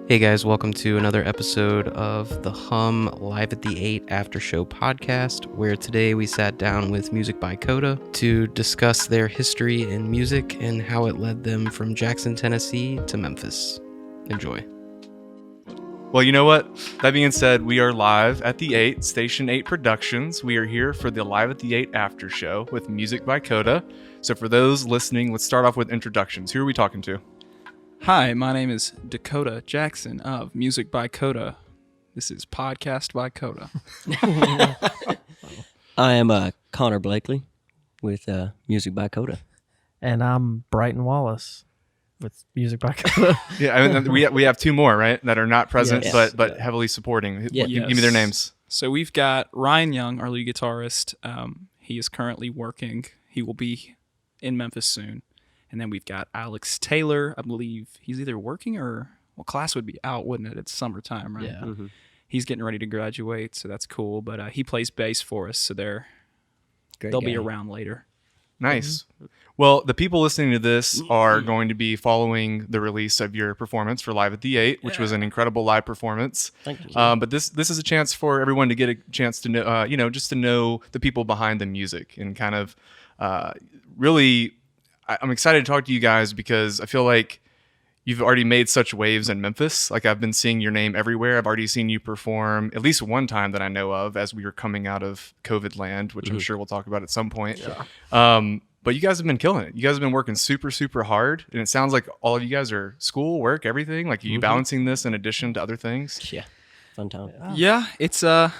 Hey guys, welcome to another episode of the Hum Live at the 8 Aftershow podcast, where today we sat down with Music by KOTA to discuss their history in music and how it led them from Jackson, Tennessee to Memphis. Enjoy. Well, you know what? That being said, we are live at the 8, Station 8 Productions. We are here for the Live at the 8 After Show with Music by KOTA. So for those listening, let's start off with introductions. Who are we talking to? Hi, my name is Dakota Jackson of Music by KOTA. This is Podcast by KOTA. I am Connor Blakely with Music by KOTA. And I'm Brighton Wallace with Music by KOTA. Yeah, I mean, we have two more, right, that are not present, Yes. but heavily supporting. Yeah. Give me their names. So we've got Ryan Young, our lead guitarist. He is currently working. He will be in Memphis soon. And then we've got Alex Taylor. I believe he's either working or, well, class would be out, wouldn't it? It's summertime, right? Yeah. Mm-hmm. He's getting ready to graduate, so that's cool. But he plays bass for us, so Great they'll guy. be around later. Nice. Well, the people listening to this are going to be following the release of your performance for Live at the 8, which was an incredible live performance. Thank you. But this is a chance for everyone to get a chance to know, just to know the people behind the music and kind of really. I'm excited to talk to you guys because I feel like you've already made such waves in Memphis. Like I've been seeing your name everywhere. I've already seen you perform at least one time that I know of as we were coming out of COVID land, which I'm sure we'll talk about at some point. Yeah. But you guys have been killing it. You guys have been working super, super hard. And it sounds like all of you guys are school, work, everything. Like are you balancing this in addition to other things? Yeah, fun time. Yeah, it's a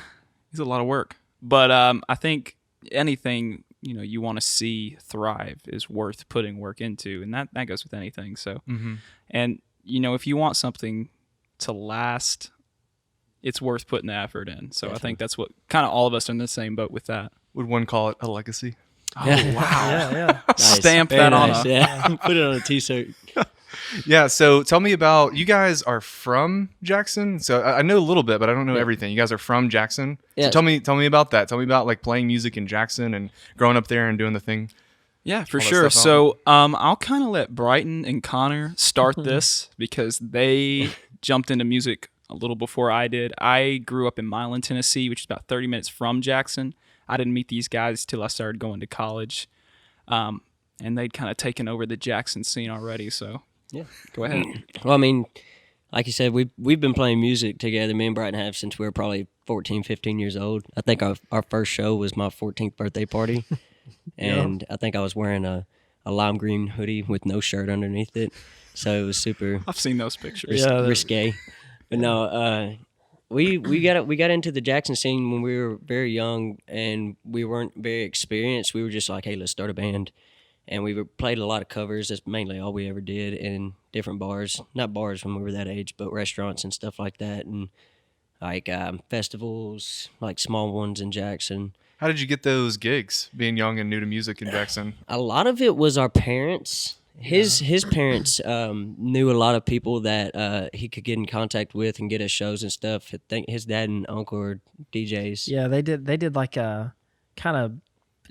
lot of work. But I think anything you want to see thrive is worth putting work into, and that goes with anything. So, and if you want something to last, it's worth putting the effort in. So I think that's what kind of all of us are in the same boat with that. Would one call it a legacy? Oh wow! Yeah. Nice. Stamp Very that on nice. a. Yeah, put it on a t-shirt. Yeah, so tell me about, you guys are from Jackson? So I know a little bit, but I don't know everything. You guys are from Jackson? Yeah. So tell me about that. Tell me about like playing music in Jackson and growing up there and doing the thing. Yeah, for all that sure. stuff So I'll kind of let Brighton and Connor start this because they jumped into music a little before I did. I grew up in Milan, Tennessee, which is about 30 minutes from Jackson. I didn't meet these guys till I started going to college. And they'd kind of taken over the Jackson scene already, so Yeah. go ahead. Well, I mean, like you said, we've been playing music together, me and Brighton have, since we were probably 14, 15 years old. I think our first show was my 14th birthday party, and I think I was wearing a lime green hoodie with no shirt underneath it, so it was super I've seen those pictures. risque. But no, we got into the Jackson scene when we were very young, and we weren't very experienced. We were just like, hey, let's start a band. And we played a lot of covers. That's mainly all we ever did in different bars. Not bars when we were that age, but restaurants and stuff like that. And like festivals, like small ones in Jackson. How did you get those gigs being young and new to music in Jackson? A lot of it was our parents. His parents knew a lot of people that he could get in contact with and get us shows and stuff. I think his dad and uncle were DJs. Yeah, they did like a kind of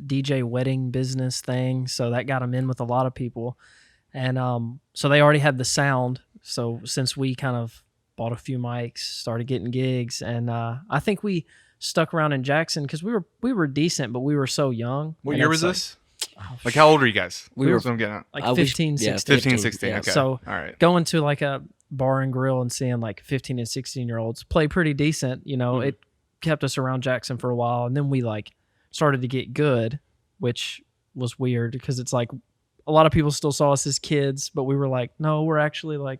DJ wedding business thing, so that got them in with a lot of people. And so they already had the sound. So since we kind of bought a few mics, started getting gigs, and I think we stuck around in Jackson because we were decent, but we were so young. What And year it's was this? Like how old are you guys? We were- That's what I'm getting at. Like 15, 16. 15, 16. yeah. Okay. So all right. going to like a bar and grill and seeing like 15 and 16-year-olds play pretty decent, it kept us around Jackson for a while. And then we like started to get good, which was weird because it's like a lot of people still saw us as kids, but we were like, no, we're actually like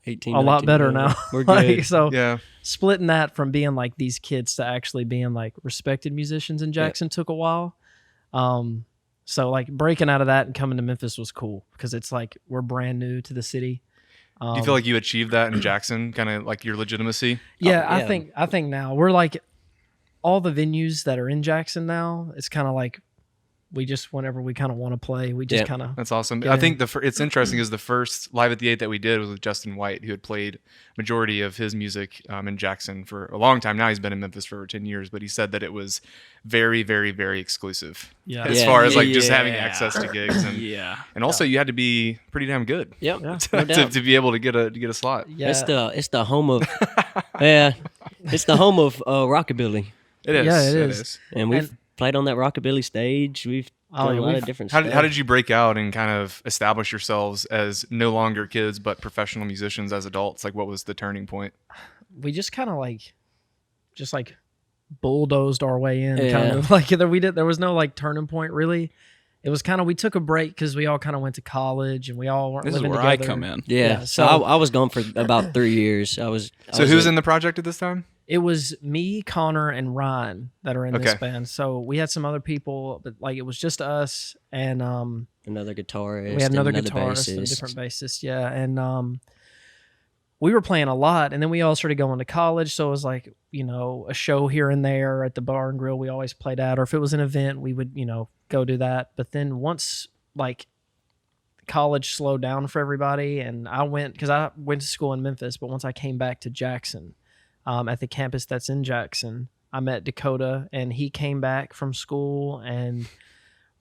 18, a lot 19, better yeah. now. We're Like, good. so Yeah. splitting that from being like these kids to actually being like respected musicians in Jackson took a while. So like breaking out of that and coming to Memphis was cool because it's like we're brand new to the city. Do you feel like you achieved that in Jackson, kind of like your legitimacy? Yeah, Oh, yeah. I think now we're like all the venues that are in Jackson now. It's kind of like we just whenever we kind of want to play, we just Yeah. kind of That's awesome. Yeah. I think it's interesting is the first Live at the 8 that we did was with Justin White, who had played majority of his music in Jackson for a long time. Now he's been in Memphis for over 10 years, but he said that it was very, very, very exclusive Yeah. as Yeah. far as like just having Yeah. access to gigs. And, Yeah. and also you had to be pretty damn good Yep. Yeah. No doubt. to be able to get a slot. yeah. It's the home of yeah, it's the home of rockabilly, It is. Yeah, it is. and we've And- played on that rockabilly stage. We've done a lot of different How stuff. did you break out and kind of establish yourselves as no longer kids but professional musicians as adults? Like, what was the turning point? We just kind of like bulldozed our way in, Yeah. kind of like there was no like turning point really. It was kind of we took a break because we all kind of went to college and we all weren't This is living where I together. come in. Yeah. Yeah, So so- I was gone for about 3 years. I was Who's in the project at this time? It was me, Connor, and Ryan that are in this Okay. band. So we had some other people, but like it was just us and another guitarist. we had another and guitarist and a bassist. different bassist, yeah. And we were playing a lot, and then we all started going to college. So it was like, you know, a show here and there at the bar and grill we always played at, or if it was an event, we would, you know, go do that. But then once like college slowed down for everybody, and I went to school in Memphis, but once I came back to Jackson, at the campus that's in Jackson, I met Dakota, and he came back from school, and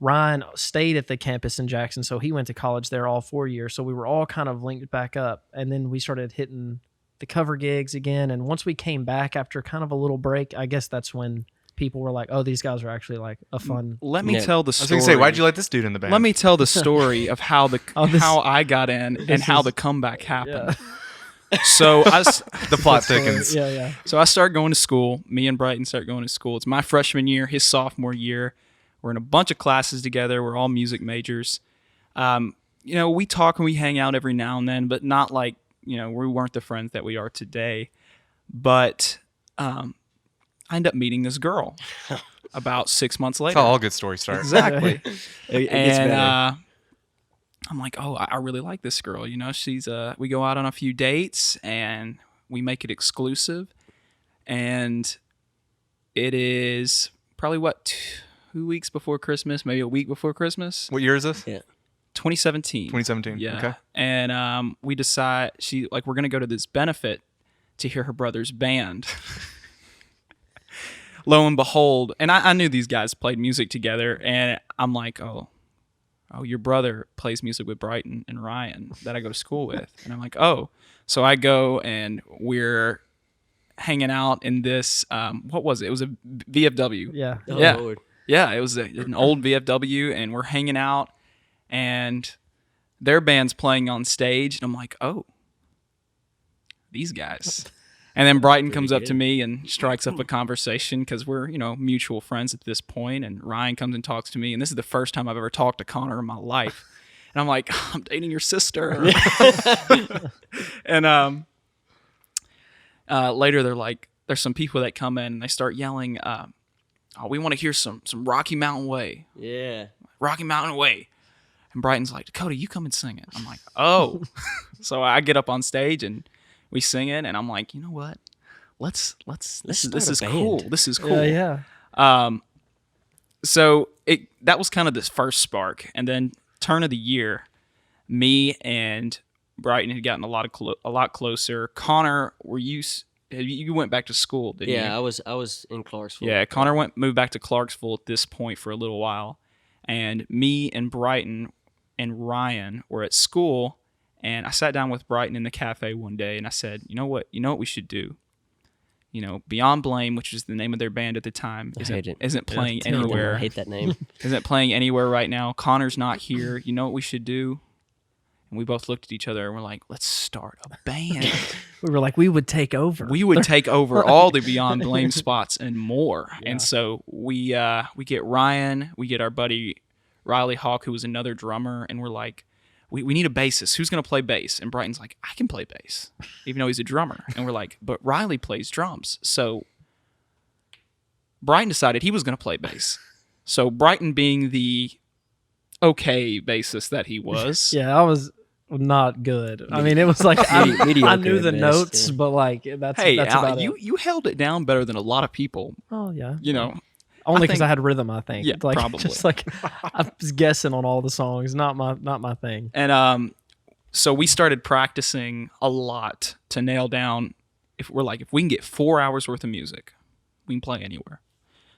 Ryan stayed at the campus in Jackson, so he went to college there all 4 years. So we were all kind of linked back up, and then we started hitting the cover gigs again. And once we came back after kind of a little break, I guess that's when people were like, "Oh, these guys are actually like a fun." Let me Yeah. tell the I was story. going to say, why'd you let this dude in the band? Let me tell the story of how This- how I got in and this how is- the comeback happened. Yeah. So the plot thickens. Yeah, yeah. So I started going to school. Me and Brighton start going to school. It's my freshman year, his sophomore year. We're in a bunch of classes together. We're all music majors. You know, we talk and we hang out every now and then, but not like, you know, we weren't the friends that we are today. But I end up meeting this girl about 6 months later. That's how all good stories start. Exactly. It gets And better. I'm like, oh, I really like this girl. You know, she's we go out on a few dates and we make it exclusive. And it is probably 2 weeks before Christmas, maybe a week before Christmas. What year is this? Yeah. 2017. 2017. Yeah. Okay. And we decide we're gonna go to this benefit to hear her brother's band. Lo and behold, and I knew these guys played music together, and I'm like, oh, your brother plays music with Brighton and Ryan that I go to school with. And I'm like, oh. So I go and we're hanging out in this, what was it? It was a VFW. Yeah. Oh, yeah. Lord. Yeah, it was an old VFW, and we're hanging out, and their band's playing on stage, and I'm like, oh, these guys. And then Brighton comes up to me and strikes up a conversation because we're, you know, mutual friends at this point, and Ryan comes and talks to me, and this is the first time I've ever talked to Connor in my life. And I'm like, I'm dating your sister. And later they're like, there's some people that come in and they start yelling, oh, we want to hear some Rocky Mountain Way. Yeah. Rocky Mountain Way. And Brighton's like, Dakota, you come and sing it. I'm like, oh. So I get up on stage and we sing it, and I'm like, you know what? Let's this start is a band. cool. This is cool. Yeah, yeah. So that was kind of this first spark, and then turn of the year, me and Brighton had gotten a lot closer. Connor, you went back to school, didn't you? Yeah, I was in Clarksville. Yeah, Connor moved back to Clarksville at this point for a little while, and me and Brighton and Ryan were at school, and I sat down with Brighton in the cafe one day, and I said, you know what we should do? You know, Beyond Blame, which is the name of their band at the time, I hate it. isn't playing I anywhere. hate that name. Isn't playing anywhere right now. Connor's not here. You know what we should do? And we both looked at each other and we're like, let's start a band. We were like, we would take over. We would take over all the Beyond Blame spots and more. Yeah. And so we get Ryan, we get our buddy Riley Hawk, who was another drummer, and we're like, we need a bassist. Who's going to play bass? And Brighton's like, I can play bass, even though he's a drummer. And we're like, but Riley plays drums. So Brighton decided he was going to play bass. So Brighton, being the okay bassist that he was, Yeah, I was not good. I mean, it was like I Mediocre knew the at best, notes, yeah. but like that's hey, that's Al, about you it. you held it down better than a lot of people. Oh yeah. You know, Only because think- I had rhythm, I think. Yeah, like, probably. Just like I was guessing on all the songs. Not my thing. And so we started practicing a lot to nail down if we can get 4 hours worth of music, we can play anywhere.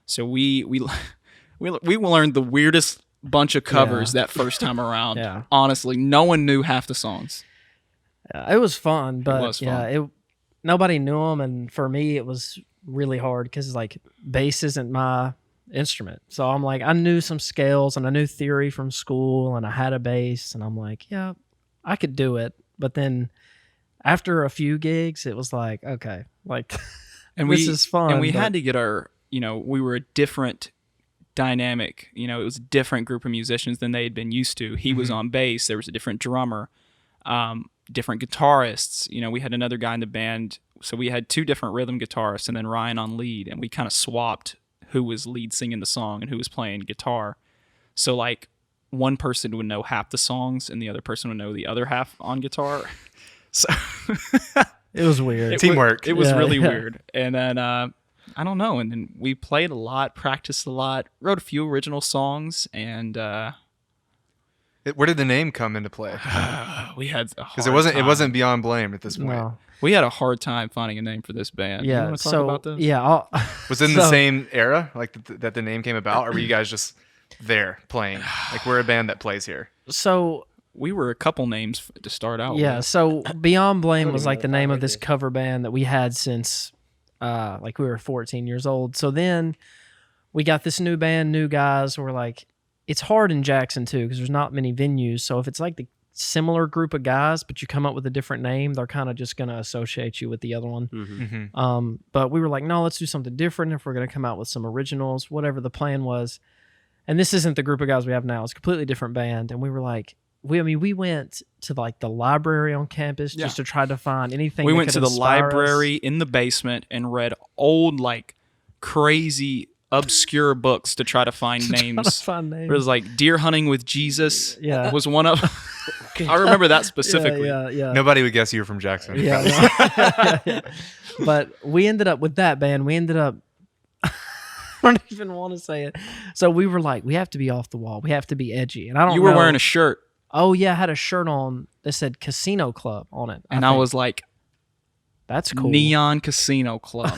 So we learned the weirdest bunch of covers that first time around. Yeah. Honestly, no one knew half the songs. It was fun, but was fun. yeah, nobody knew them, and for me, it was really hard because like bass isn't my instrument. So I'm like, I knew some scales and I knew theory from school, and I had a bass, and I'm like, yeah, I could do it. But then after a few gigs, it was like, okay, like And this is fun. And we but- had to get our, we were a different dynamic. It was a different group of musicians than they had been used to. He was on bass. There was a different drummer, different guitarists. We had another guy in the band. So we had two different rhythm guitarists and then Ryan on lead. And we kind of swapped who was lead singing the song and who was playing guitar. So like one person would know half the songs and the other person would know the other half on guitar. So it was weird. Teamwork. It was Yeah, really yeah. weird. And then I don't know. And then we played a lot, practiced a lot, wrote a few original songs, and Where did the name come into play? we had Because it wasn't Beyond Blame at this point. No. we had a hard time finding a name for this band. You Yeah. want to talk So about this? yeah, Was it in the So- same era, like that the name came about, or were you guys just there playing? Like we're a band that plays here. So We were a couple names to start out yeah, with. so Beyond Blame don't was even like know the if I name of heard this this. cover band that we had since like we were 14 years old. So then we got this new band, new guys. We're like, it's hard in Jackson too because there's not many venues. So if it's like the similar group of guys, but you come up with a different name, they're kind of just gonna associate you with the other one. Mm-hmm. But we were like, no, let's do something different. If we're gonna come out with some originals, whatever the plan was. And this isn't the group of guys we have now. It's a completely different band. And we were like, we went to like the library on campus just to try to find anything. We that went could to the inspire us. library in the basement and read old, like, crazy, obscure books to try to find Trying to names. find It names. was like Deer Hunting with Jesus. Yeah. Was one of. I remember that specifically. Yeah. Nobody would guess you were from Jackson. Yeah, yeah. But we ended up with that band. We ended up. I don't even want to say it. So we were like, we have to be off the wall. We have to be edgy. And I don't. You were know- wearing a shirt, Oh yeah, I had a shirt on that said Casino Club on it. and I think. was like, that's cool. Neon Casino Club.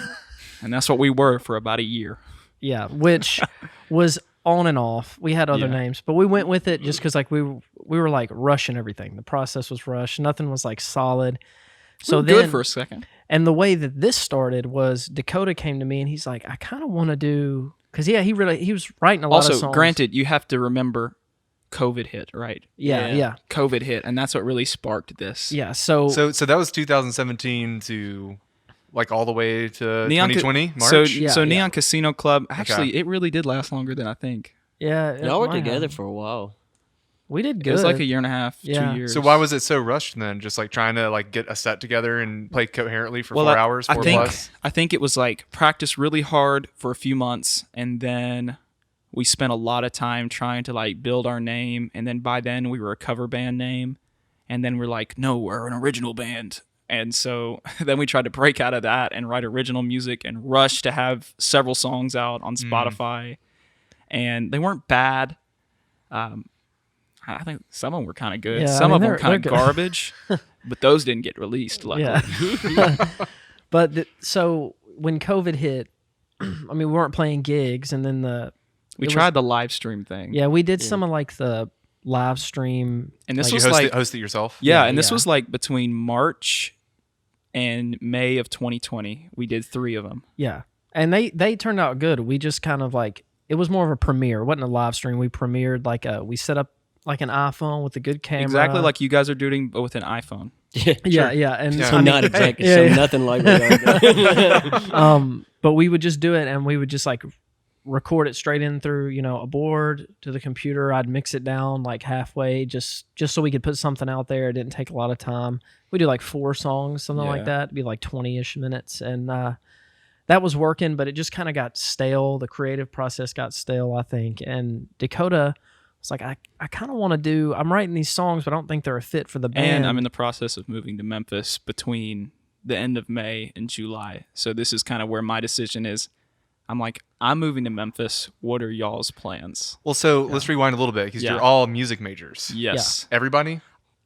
And that's what we were for about a year. Yeah, which was on and off. We had other Yeah. names, but we went with it just because like we were like rushing everything. The process was rushed. Nothing was like solid. So We were then, good for a second. and the way that this started was Dakota came to me and he's like, I kind of want to do because he was writing a lot of Also, songs. granted, you have to remember COVID hit, right? Yeah. COVID hit, and that's what really sparked this. Yeah. So So that was 2017 to like all the way to Neon Ca- 2020 March. So, Yeah, so yeah. Neon Casino Club, actually, it really did last longer than I think. yeah, it Y'all were might have. together for a while. We did good. It was like a year and a half, Yeah. 2 years. So why was it so rushed then? Just like trying to like get a set together and play coherently for 4 hours, I 4 think, plus. I think it was like practice really hard for a few months, and then we spent a lot of time trying to like build our name, and then by then we were a cover band name, and then we're like, no, we're an original band. And so then we tried to break out of that and write original music and rush to have several songs out on Spotify. And they weren't bad. I think some of them were kind of good. Yeah, I Some mean, of them they're kind of good. garbage, but those didn't get released, luckily. Yeah. But so when COVID hit, I mean, we weren't playing gigs, and then We it was- tried the live stream thing. yeah, we did some of like the live stream. And this Did you was host, like, it, host it yourself? yeah, Yeah, and this yeah. was like between March and May of 2020. We did 3 of them. Yeah, and they turned out good. We just kind of like it was more of a premiere. It wasn't a live stream. We premiered like we set up like an iPhone with a good camera. Exactly like you guys are doing, but with an iPhone. yeah, yeah, and Yeah. So I mean, not exactly. yeah, so yeah. nothing like that. But we would just do it, and we would just like record it straight in through a board to the computer. I'd mix it down like halfway, just so we could put something out there. It didn't take a lot of time. We do like 4 songs, something like Yeah. that. It'd be like 20-ish minutes, and that was working. But it just kind of got stale. The creative process got stale, I think. And Dakota was like, I kind of want to do. I'm writing these songs, but I don't think they're a fit for the band. And I'm in the process of moving to Memphis between the end of May and July. So this is kind of where my decision is. I'm like, I'm moving to Memphis. What are y'all's plans? Well, so let's rewind a little bit because Yeah. you're all music majors. Yes. Everybody?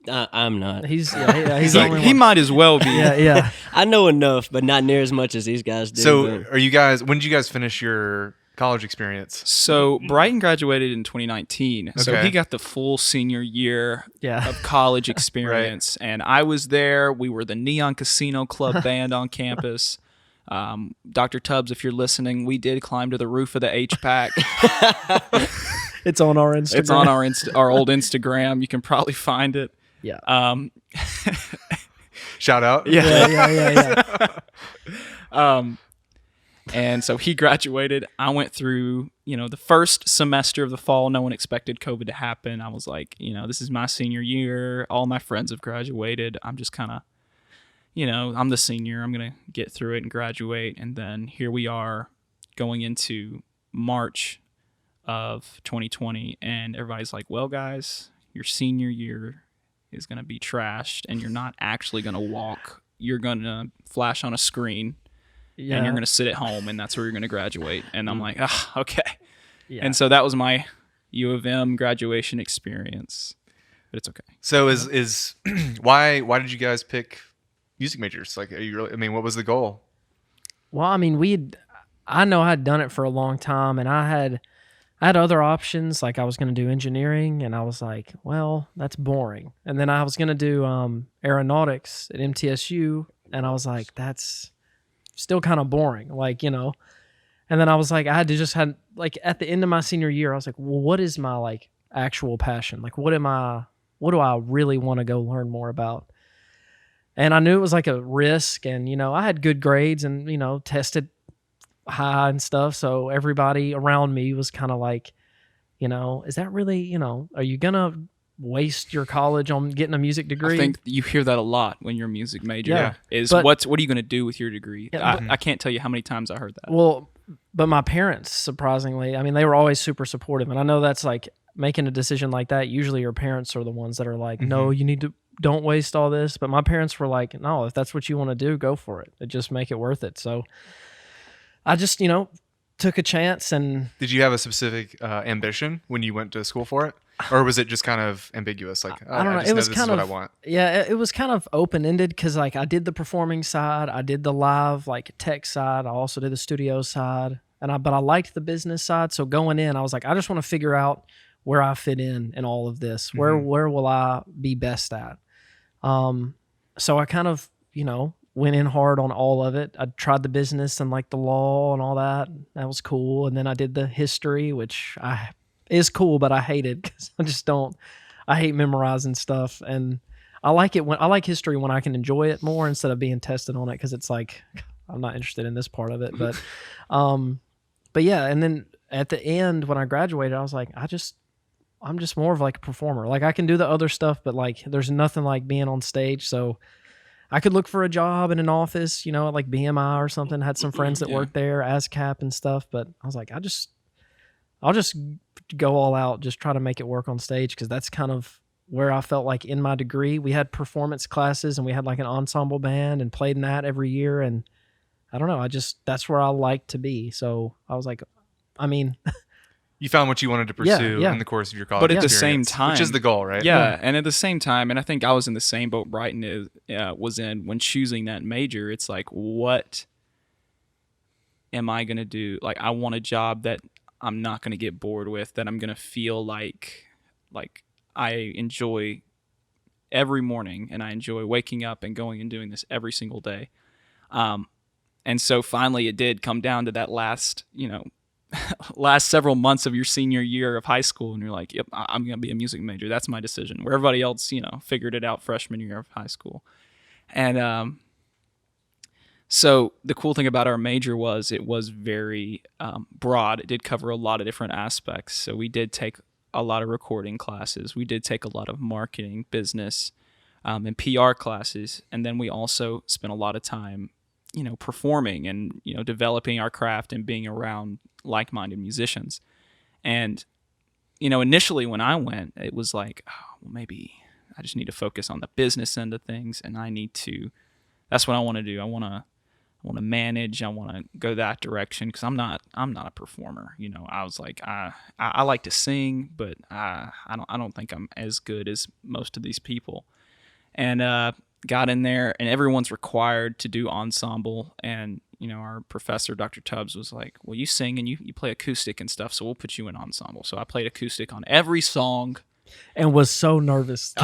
I'm not. He's the only He one. might as well be. Yeah. I know enough, but not near as much as these guys do. So but- are you guys, when did you guys finish your college experience? So Brighton graduated in 2019. So Okay. he got the full senior year Yeah. of college experience. And I was there. We were the Neon Casino Club band on campus. Dr. Tubbs, if you're listening, we did climb to the roof of the HPAC. It's on our Instagram. It's on our old Instagram. You can probably find it. Yeah. Shout out. Yeah. And so he graduated. I went through, the first semester of the fall. No one expected COVID to happen. I was like, this is my senior year. All my friends have graduated. I'm just kind of, I'm the senior. I'm going to get through it and graduate. And then here we are going into March of 2020. And everybody's like, well, guys, your senior year is going to be trashed. And you're not actually going to walk. You're going to flash on a screen. Yeah. And you're going to sit at home, and that's where you're going to graduate. And I'm like, okay. Yeah. And so that was my U of M graduation experience. But it's okay. So is why did you guys pick music majors? Like, are you really, I mean, what was the goal? Well, I mean, I know I had done it for a long time, and I had other options. Like I was going to do engineering, and I was like, well, that's boring. And then I was going to do aeronautics at MTSU, and I was like, that's still kind of boring. Like, and then I was like, I had to just had like at the end of my senior year, I was like, well, what is my like actual passion? Like, what do I really want to go learn more about? And I knew it was like a risk, and I had good grades and tested high and stuff. So everybody around me was kind of like, is that really, are you gonna waste your college on getting a music degree? I think you hear that a lot when you're a music major. Yeah. Is But- what are you going to do with your degree? Yeah, I can't tell you how many times I heard that. Well, but my parents, surprisingly, I mean, they were always super supportive, and I know that's like making a decision like that. Usually, your parents are the ones that are like, "No, you need to don't waste all this." But my parents were like, "No, if that's what you want to do, go for it. Just make it worth it." So I just, took a chance, and Did you have a specific ambition when you went to school for it? Or was it just kind of ambiguous? Like, I don't know. just It was this kind is of what I want. Yeah, it was kind of open ended because like I did the performing side, I did the live like tech side, I also did the studio side, but I liked the business side. So going in, I was like, I just want to figure out where I fit in all of this. Where will I be best at? So I kind of went in hard on all of it. I tried the business and like the law and all that. That was cool. And then I did the history, which is cool, but I hate it because I hate memorizing stuff. And I like history when I can enjoy it more instead of being tested on it, because it's like, I'm not interested in this part of it. But yeah. And then at the end, when I graduated, I was like, I'm just more of like a performer. Like I can do the other stuff, but like there's nothing like being on stage. So I could look for a job in an office, at like BMI or something. Had some friends that worked there, ASCAP and stuff. But I was like, I'll just go all out, just try to make it work on stage, because that's kind of where I felt like in my degree. We had performance classes and we had like an ensemble band and played in that every year. And I don't know, that's where I like to be. So I was like, I mean, You found what you wanted to pursue yeah. in the course of your college But at the same experience, time, which is the goal, right? Yeah, and at the same time, and I think I was in the same boat Brighton was in when choosing that major. It's like, what am I going to do? Like, I want a job that I'm not going to get bored with, that I'm going to feel like I enjoy every morning, and I enjoy waking up and going and doing this every single day. And so finally it did come down to that last several months of your senior year of high school, and you're like, yep, I'm going to be a music major. That's my decision. Where everybody else, figured it out freshman year of high school. And so the cool thing about our major was it was very broad. It did cover a lot of different aspects. So we did take a lot of recording classes. We did take a lot of marketing, business, and PR classes. And then we also spent a lot of time performing and, developing our craft and being around like-minded musicians. And, initially when I went, it was like, oh, well, maybe I just need to focus on the business end of things, and that's what I want to do. I want want to manage. I want to go that direction because I'm not a performer. I was like, I like to sing, but I don't think I'm as good as most of these people. And got in there, and everyone's required to do ensemble. And our professor, Dr. Tubbs, was like, well, you sing and you play acoustic and stuff, so we'll put you in ensemble. So I played acoustic on every song. And was so nervous.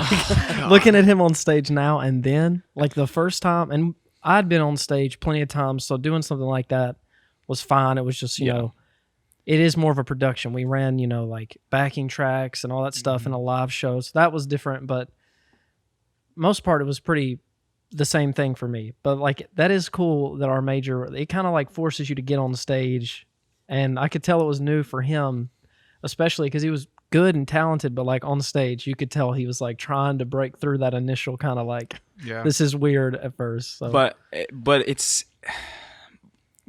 Looking at him on stage now and then, like the first time, and I'd been on stage plenty of times, so doing something like that was fine. It was just, you know, it is more of a production. We ran, like backing tracks and all that stuff in a live show. So that was different, but most part it was pretty the same thing for me. But like that is cool that our major, it kind of like forces you to get on stage. And I could tell it was new for him, especially because he was good and talented, but like on stage you could tell he was like trying to break through that initial kind of like, this is weird at first. So. But it's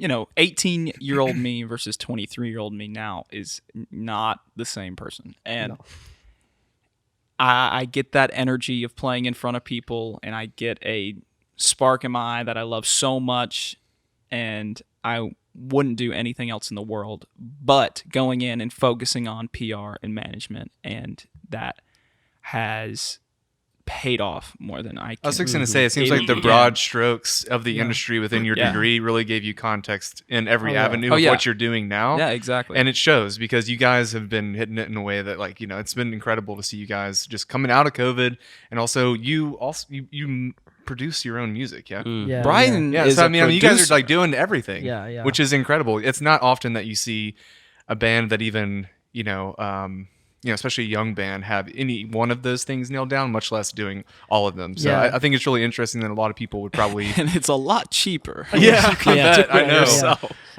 18-year-old me versus 23-year-old me now is not the same person. And I get that energy of playing in front of people, and I get a spark in my eye that I love so much, and I wouldn't do anything else in the world but going in and focusing on PR and management, and that has paid off more than I can. I was just going to say, it seems like the broad strokes of the industry within your degree really gave you context in every avenue of what you're doing now. Yeah, exactly. And it shows because you guys have been hitting it in a way that, like, it's been incredible to see you guys just coming out of COVID, and also you produce your own music. Brian is so you guys are like doing everything, yeah, which is incredible. It's not often that you see a band that even especially a young band, have any one of those things nailed down, much less doing all of them. So I think it's really interesting that a lot of people would probably and it's a lot cheaper. I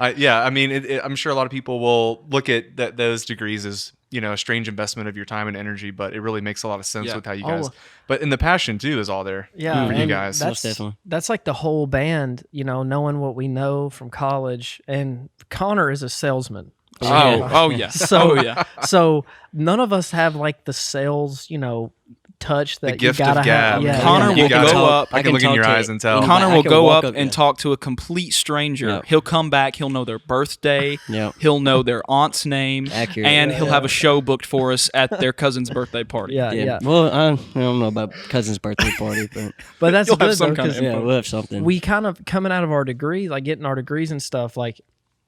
know. I'm sure a lot of people will look at those degrees as a strange investment of your time and energy, but it really makes a lot of sense with how you guys. But and the passion too is all there. Yeah, for you guys. That's like the whole band. Knowing what we know from college, and Connor is a salesman. So none of us have like the sales, touch that the gift you gotta of gab. have. Connor will go up. I can look in your eyes and tell. Connor will go up and talk to a complete stranger. Yep. He'll come back. He'll know their birthday. Yep. He'll know their aunt's name. Accurate. And he'll have a show booked for us at their cousin's birthday party. Yeah. Well, I don't know about cousin's birthday party, but that's You'll good have some though, kind of 'cause yeah, we'll have something. we kind of coming out of our degree, like getting our degrees and stuff, like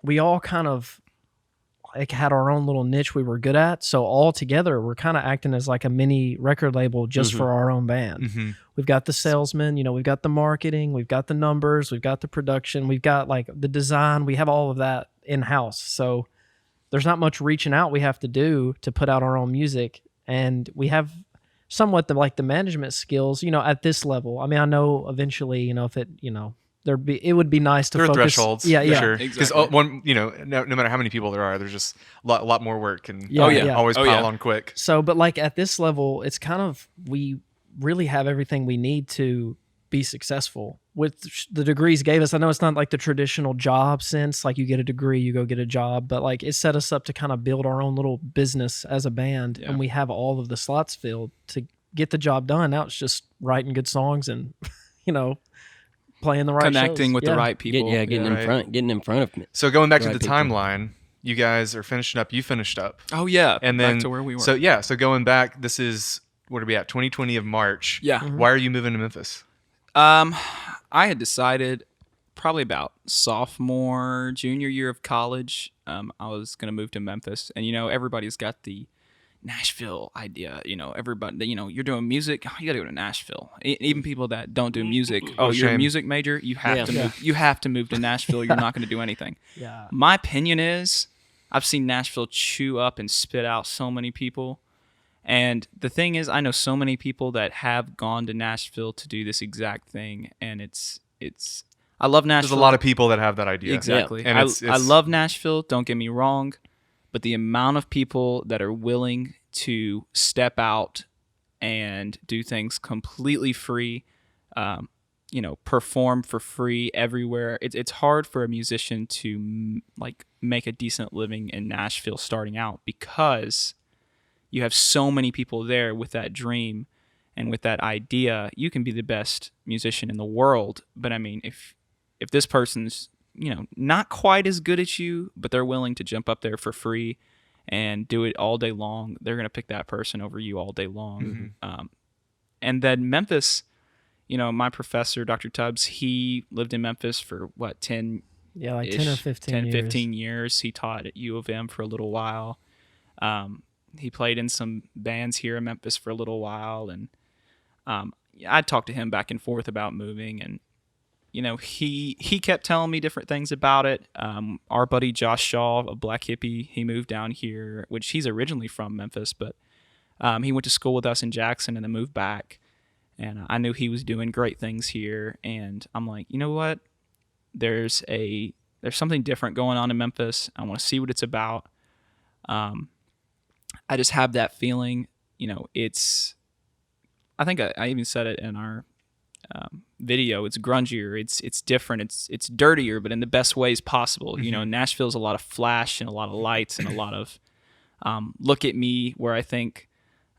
we all kind of like had our own little niche we were good at. So all together, we're kind of acting as like a mini record label just for our own band. We've got the salesman, we've got the marketing, we've got the numbers, we've got the production, we've got like the design. We have all of that in house. So there's not much reaching out we have to do to put out our own music. And we have somewhat the management skills, at this level. I mean, I know eventually, if it, it would be nice to there are focus. thresholds, yeah, sure. Because no matter how many people there are, there's just a lot more work and always pile on quick. So, but like at this level, it's kind of, we really have everything we need to be successful with the degrees gave us. I know it's not like the traditional job sense, like you get a degree, you go get a job, but like it set us up to kind of build our own little business as a band, and we have all of the slots filled to get the job done. Now it's just writing good songs and playing the right connecting shows. with the right people. Getting in front of me. So going back to Right the people. timeline, you guys are finishing up. You finished up. Oh yeah, And then back to where we were. So going back, this is what are we at? 2020 of March. Yeah. Why are you moving to Memphis? I had decided probably about sophomore, junior year of college, I was gonna move to Memphis, and everybody's got the Nashville idea. Everybody, you're doing music, you gotta go to Nashville. Even people that don't do music, you're shame. a music major, you have to move. You have to move to Nashville. You're not gonna do anything. Yeah. My opinion is, I've seen Nashville chew up and spit out so many people. And the thing is, I know so many people that have gone to Nashville to do this exact thing, and it's. I love Nashville. There's a lot of people that have that idea. Exactly. And I love Nashville. Don't get me wrong, but the amount of people that are willing to step out and do things completely free, perform for free everywhere. It's hard for a musician to make a decent living in Nashville starting out, because you have so many people there with that dream and with that idea. You can be the best musician in the world, but I mean, if if this person's, not quite as good as you, but they're willing to jump up there for free and do it all day long, they're going to pick that person over you all day long. And then Memphis, my professor, Dr. Tubbs, he lived in Memphis for 10 Yeah, like 10 or 15 years. 15 years. He taught at U of M for a little while. He played in some bands here in Memphis for a little while. And I talked to him back and forth about moving. And, he kept telling me different things about it. Our buddy Josh Shaw, a Black Hippie, he moved down here, which he's originally from Memphis, but he went to school with us in Jackson and then moved back. And I knew he was doing great things here. And I'm like, you know what? There's something different going on in Memphis. I want to see what it's about. I just have that feeling, I think I even said it in our video. It's grungier. It's different. It's dirtier, but in the best ways possible. Nashville's a lot of flash and a lot of lights and a lot of look at me, where I think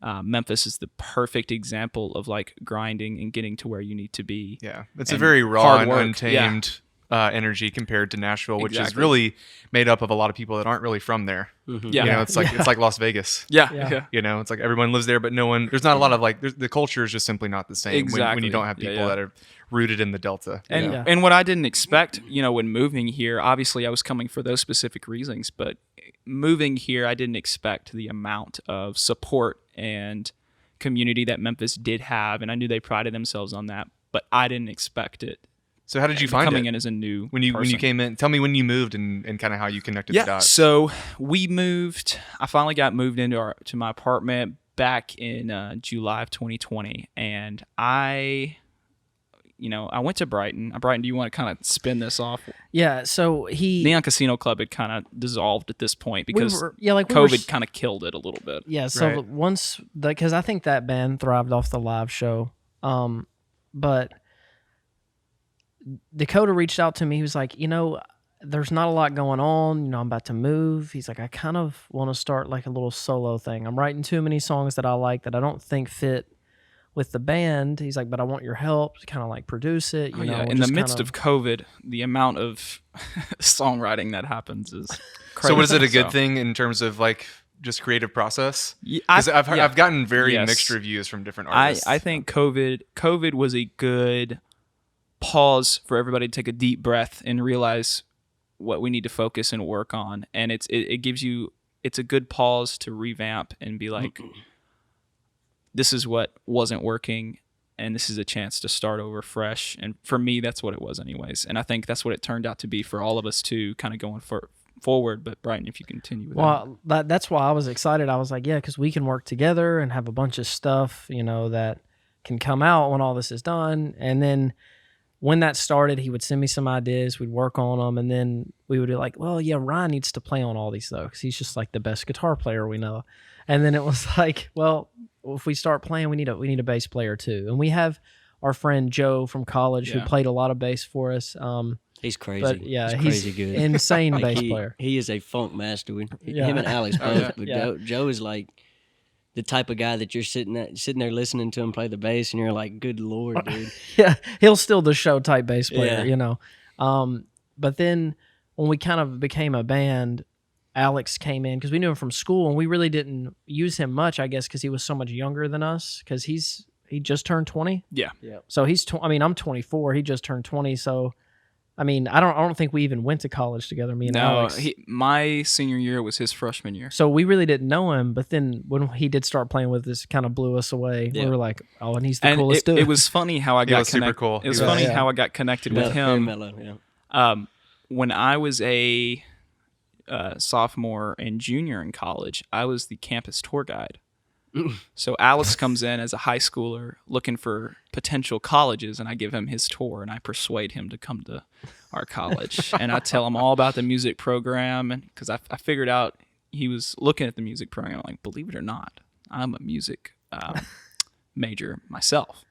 Memphis is the perfect example of like grinding and getting to where you need to be. Yeah, it's a very raw and untamed energy compared to Nashville, which is really made up of a lot of people that aren't really from there. Yeah, it's like Las Vegas. Yeah. It's like everyone lives there, but there's not a lot of the culture is just simply not the same when you don't have people that are rooted in the Delta. And what I didn't expect, when moving here, obviously I was coming for those specific reasons, but moving here, I didn't expect the amount of support and community that Memphis did have, and I knew they prided themselves on that, but I didn't expect it. So how did you find coming it? in as a new when you came in? Tell me when you moved and kind of how you connected the dots. So we moved. I finally got moved into my apartment back in July of 2020, and I went to Brighton. Brighton, do you want to kind of spin this off? Yeah. So Neon Casino Club had kind of dissolved at this point because COVID kind of killed it a little bit. Yeah. So Right. once because I think that band thrived off the live show, but Dakota reached out to me. He was like, there's not a lot going on. I'm about to move. He's like, I kind of want to start like a little solo thing. I'm writing too many songs that I like that I don't think fit with the band. He's like, but I want your help to kind of like produce it. In the midst of COVID, the amount of songwriting that happens is crazy. So was it a good thing in terms of like just creative process? Because I've gotten very mixed reviews from different artists. I think COVID was a good pause for everybody to take a deep breath and realize what we need to focus and work on. And it's a good pause to revamp and be like, this is what wasn't working, and this is a chance to start over fresh. And for me, that's what it was anyways. And I think that's what it turned out to be for all of us too, kind of going forward. But Brighton, if you continue with that. That's why I was excited. I was like, yeah, because we can work together and have a bunch of stuff, that can come out when all this is done. And then when that started, he would send me some ideas. We'd work on them, and then we would be like, well, yeah, Ryan needs to play on all these, though, because he's just like the best guitar player we know. And then it was like, well, if we start playing, we need a bass player, too. And we have our friend Joe from college who played a lot of bass for us. He's crazy. But yeah, he's crazy good. Insane bass player. He is a funk master. Him and Alex both. But Joe is like the type of guy that you're sitting there listening to him play the bass, and you're like, good Lord, dude. Yeah, he'll still the show type bass player, But then when we kind of became a band, Alex came in because we knew him from school, and we really didn't use him much, I guess, because he was so much younger than us. Because he just turned 20. Yeah. So I'm 24. He just turned 20. So I don't think we even went to college together. Me and Alex. My senior year was his freshman year. So we really didn't know him. But then when he did start playing with us, it kind of blew us away. Yeah. We were like, oh, and he's the coolest dude. It was funny how I got connected. Super cool. It was funny how I got connected with him. Mellow, yeah. When I was a sophomore and junior in college, I was the campus tour guide. So Alex comes in as a high schooler looking for potential colleges, and I give him his tour, and I persuade him to come to our college. And I tell him all about the music program, and because I figured out he was looking at the music program, like, believe it or not, I'm a music major myself.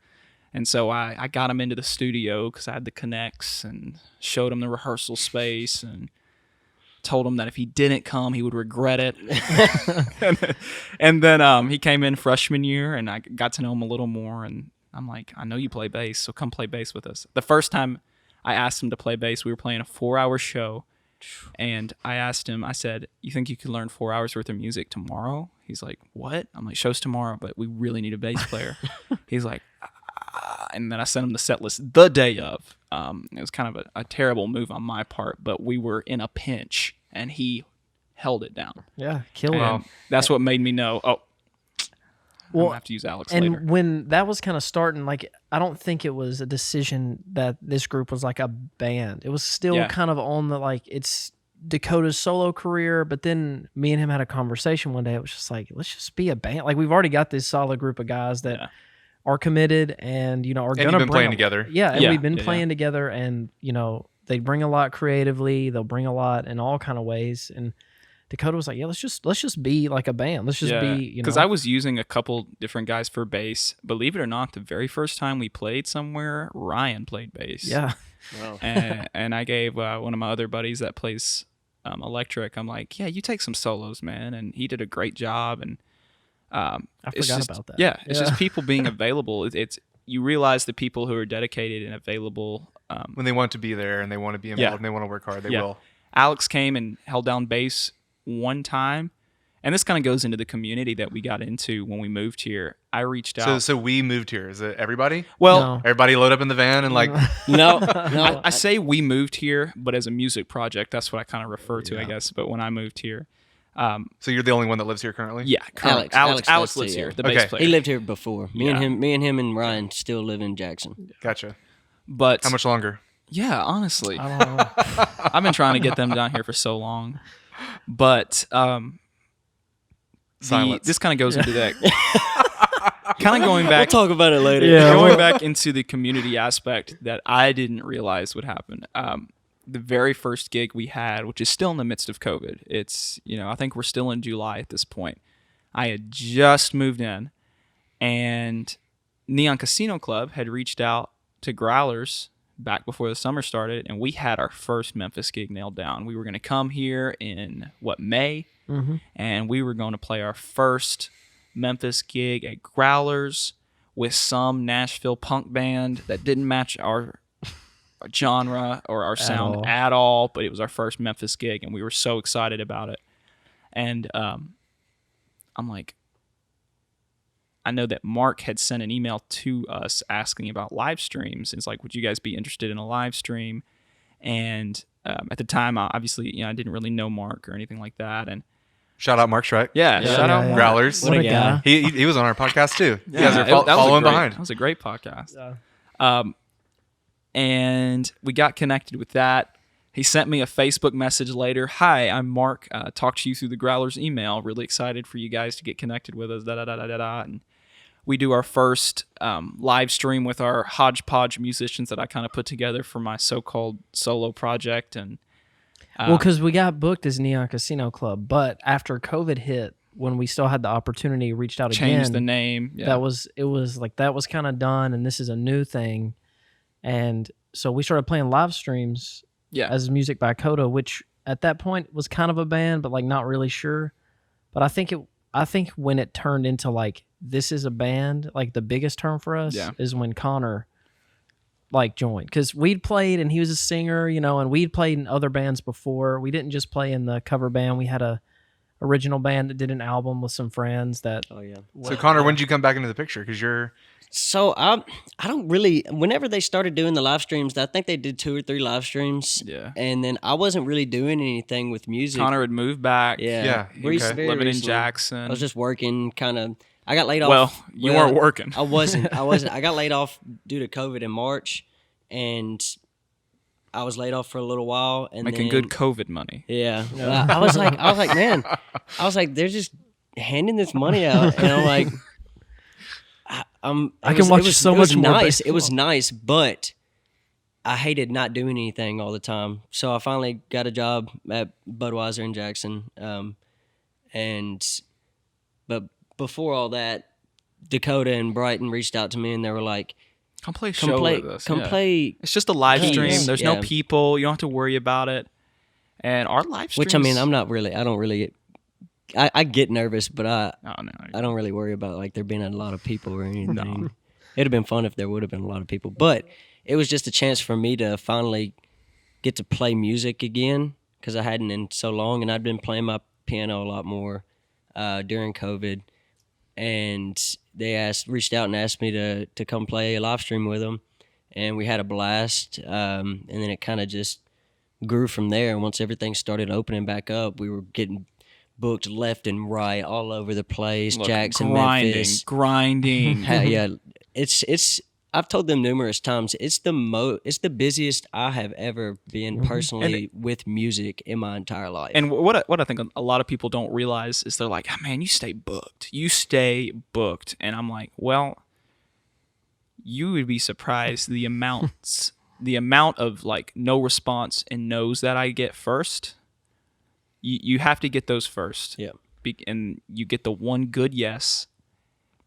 And so I got him into the studio because I had the connects and showed him the rehearsal space and told him that if he didn't come, he would regret it. and then he came in freshman year, and I got to know him a little more. And I'm like, I know you play bass, so come play bass with us. The first time I asked him to play bass. We were playing a 4-hour show, and I asked him, I said, "You think you could learn 4 hours worth of music tomorrow?" He's like, "What?" I'm like, "Show's tomorrow, but we really need a bass player." He's like, and then I sent him the set list the day of. It was kind of a terrible move on my part, but we were in a pinch, and he held it down. Yeah, killed And him. that's what made me know, I'm Well, gonna have to use Alex and later. when that was kind of starting, like, I don't think it was a decision that this group was like a band. It was still kind of on the, like, it's Dakota's solo career, but then me and him had a conversation one day. It was just like, let's just be a band. Like, we've already got this solid group of guys that are committed and, are And going you've to been playing together. Yeah, and Yeah, we've been yeah, playing together, and, they bring a lot creatively. They'll bring a lot in all kind of ways. And Dakota was like, yeah, let's just be like a band. Let's just be, Because I was using a couple different guys for bass. Believe it or not, the very first time we played somewhere, Ryan played bass. Yeah. Wow. and I gave one of my other buddies that plays electric, I'm like, yeah, you take some solos, man. And he did a great job. And I it's forgot just, about that. Yeah, it's just people being available. It's you realize the people who are dedicated and available. When they want to be there and they want to be involved and they want to work hard, they will. Alex came and held down bass one time, and this kind of goes into the community that we got into when we moved here. I reached out. So we moved here. Is it everybody? Well, No. Everybody load up in the van and like, No, I say we moved here, but as a music project, that's what I kind of refer to, I guess. But when I moved here, so you're the only one that lives here currently? yeah, Alex Alex does lives too, here, yeah. the bass Okay. player. he lived here before. Me Yeah. and him and Ryan still live in Jackson. Gotcha. But How much longer? yeah, honestly, I don't know. I've been trying to get them down here for so long. But Silence. this kind of goes into that. Kind of going We'll back. talk about it later. Yeah. Going back into the community aspect that I didn't realize would happen. The very first gig we had, which is still in the midst of COVID, it's, I think we're still in July at this point. I had just moved in, and Neon Casino Club had reached out to Growlers back before the summer started, and we had our first Memphis gig nailed down. We were going to come here in, May? Mhm. And we were going to play our first Memphis gig at Growlers with some Nashville punk band that didn't match our genre or our sound all. at all, but it was our first Memphis gig, and we were so excited about it. And I'm like, I know that Mark had sent an email to us asking about live streams. It's like, would you guys be interested in a live stream? And at the time, obviously, I didn't really know Mark or anything like that. And Shout out Mark Shrek. shout out yeah. Mark. Growlers. What a guy. guy. He was on our podcast too. You guys are that was a following great- behind. That was a great podcast. Yeah. And we got connected with that. He sent me a Facebook message later. Hi, I'm Mark. Talked to you through the Growlers email. Really excited for you guys to get connected with us. And we do our first live stream with our hodgepodge musicians that I kind of put together for my so-called solo project. And Well, because we got booked as Neon Casino Club, but after COVID hit, when we still had the opportunity, reached out changed again. the name. Yeah. That was kind of done, and this is a new thing, and so we started playing live streams as Music by KOTA, which at that point was kind of a band, but like not really sure. But I think when it turned into like this is a band, like the biggest term for us is when Connor like joined, because we'd played and he was a singer, and we'd played in other bands before. We didn't just play in the cover band. We had a original band that did an album with some friends that. Oh yeah. So Connor, when did you come back into the picture? Because you're So I don't really. Whenever they started doing the live streams, I think they did 2 or 3 live streams. Yeah. And then I wasn't really doing anything with music. Connor had moved back. Yeah, Very okay. Living in recently. Jackson. I was just working, kind of. I got laid off. Well, you weren't working. I wasn't. I got laid off due to COVID in March, and I was laid off for a little while, and Making then, good COVID money. Yeah. I was like, man, they're just handing this money out, and I'm like, I can watch so much more nice. It was baseball. nice, but I hated not doing anything all the time. So I finally got a job at Budweiser in Jackson, but before all that, Dakota and Brighton reached out to me, and they were like, Come play a "Come show play, with us. come Yeah. play." It's just a live Please. stream. There's no Yeah. people. You don't have to worry about it. And our live streams. Which I mean, I don't really. I get nervous, but Oh, no. I don't really worry about like there being a lot of people or anything. It'd have been fun if there would have been a lot of people, but it was just a chance for me to finally get to play music again because I hadn't in so long, and I'd been playing my piano a lot more during COVID, and they reached out and asked me to come play a live stream with them, and we had a blast, and then it kind of just grew from there. And once everything started opening back up, we were getting booked left and right all over the place. Look, Jackson, Memphis, grinding. yeah, it's. I've told them numerous times. It's the busiest I have ever been personally with music in my entire life. And what I think a lot of people don't realize is they're like, oh, man, you stay booked. You stay booked. And I'm like, well, you would be surprised the amount of like no response and no's that I get first. You have to get those first. Yeah. And you get the one good yes,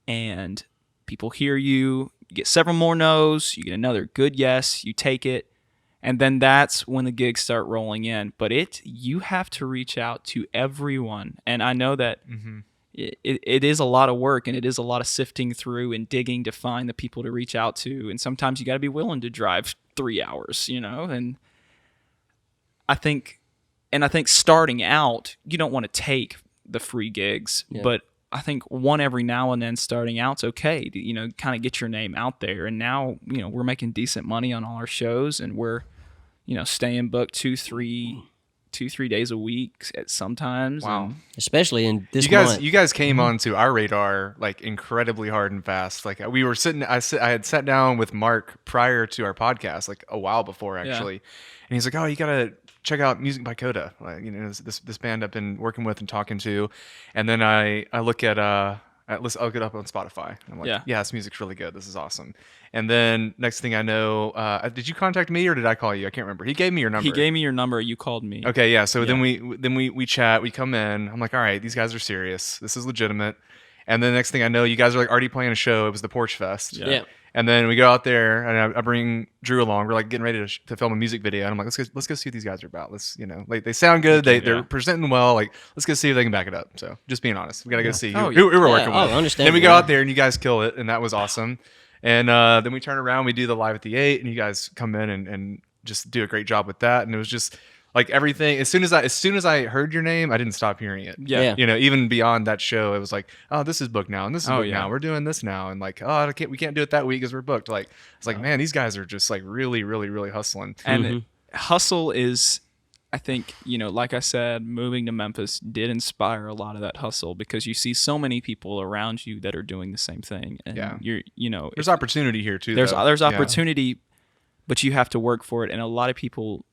and people hear you. You get several more no's. You get another good yes. You take it. And then that's when the gigs start rolling in. But you have to reach out to everyone. And I know that it is a lot of work, and it is a lot of sifting through and digging to find the people to reach out to. And sometimes you got to be willing to drive 3 hours, And I think starting out, you don't want to take the free gigs, but I think one every now and then starting out's okay to, kind of get your name out there. And now, we're making decent money on all our shows, and we're, staying booked 2-3 days a week at sometimes. Wow. And especially in this month. You guys came onto our radar like incredibly hard and fast. Like we were I had sat down with Mark prior to our podcast, like a while before actually. And he's like, "Oh, you got to check out Music by KOTA, like, this band I've been working with and talking to." And then I look at I'll look it up on Spotify. And I'm like, yeah, this music's really good. This is awesome. And then next thing I know, did you contact me or did I call you? I can't remember. He gave me your number. He gave me your number. You called me. Okay, yeah. So then we chat. We come in. I'm like, all right, these guys are serious. This is legitimate. And then next thing I know, you guys are like already playing a show. It was the Porch Fest. Yeah. And then we go out there, and I bring Drew along. We're like getting ready to film a music video, and I'm like, let's go see what these guys are about. Let's, like they sound good. They're presenting well. Like, let's go see if they can back it up. So just being honest, we gotta go see who we're working with. Understand. Then we go out there, and you guys kill it, and that was awesome. And then we turn around, we do the Live at the 8, and you guys come in and just do a great job with that. And it was just like everything. As soon as I heard your name, I didn't stop hearing it. Yeah. Even beyond that show, it was like, oh, this is booked now, and this is booked now. We're doing this now, and like, oh, we can't do it that week because we're booked. Like, it's like, man, these guys are just like really, really, really hustling. And hustle is, I think, like I said, moving to Memphis did inspire a lot of that hustle, because you see so many people around you that are doing the same thing. And there's opportunity here too. There's opportunity, but you have to work for it. And a lot of people,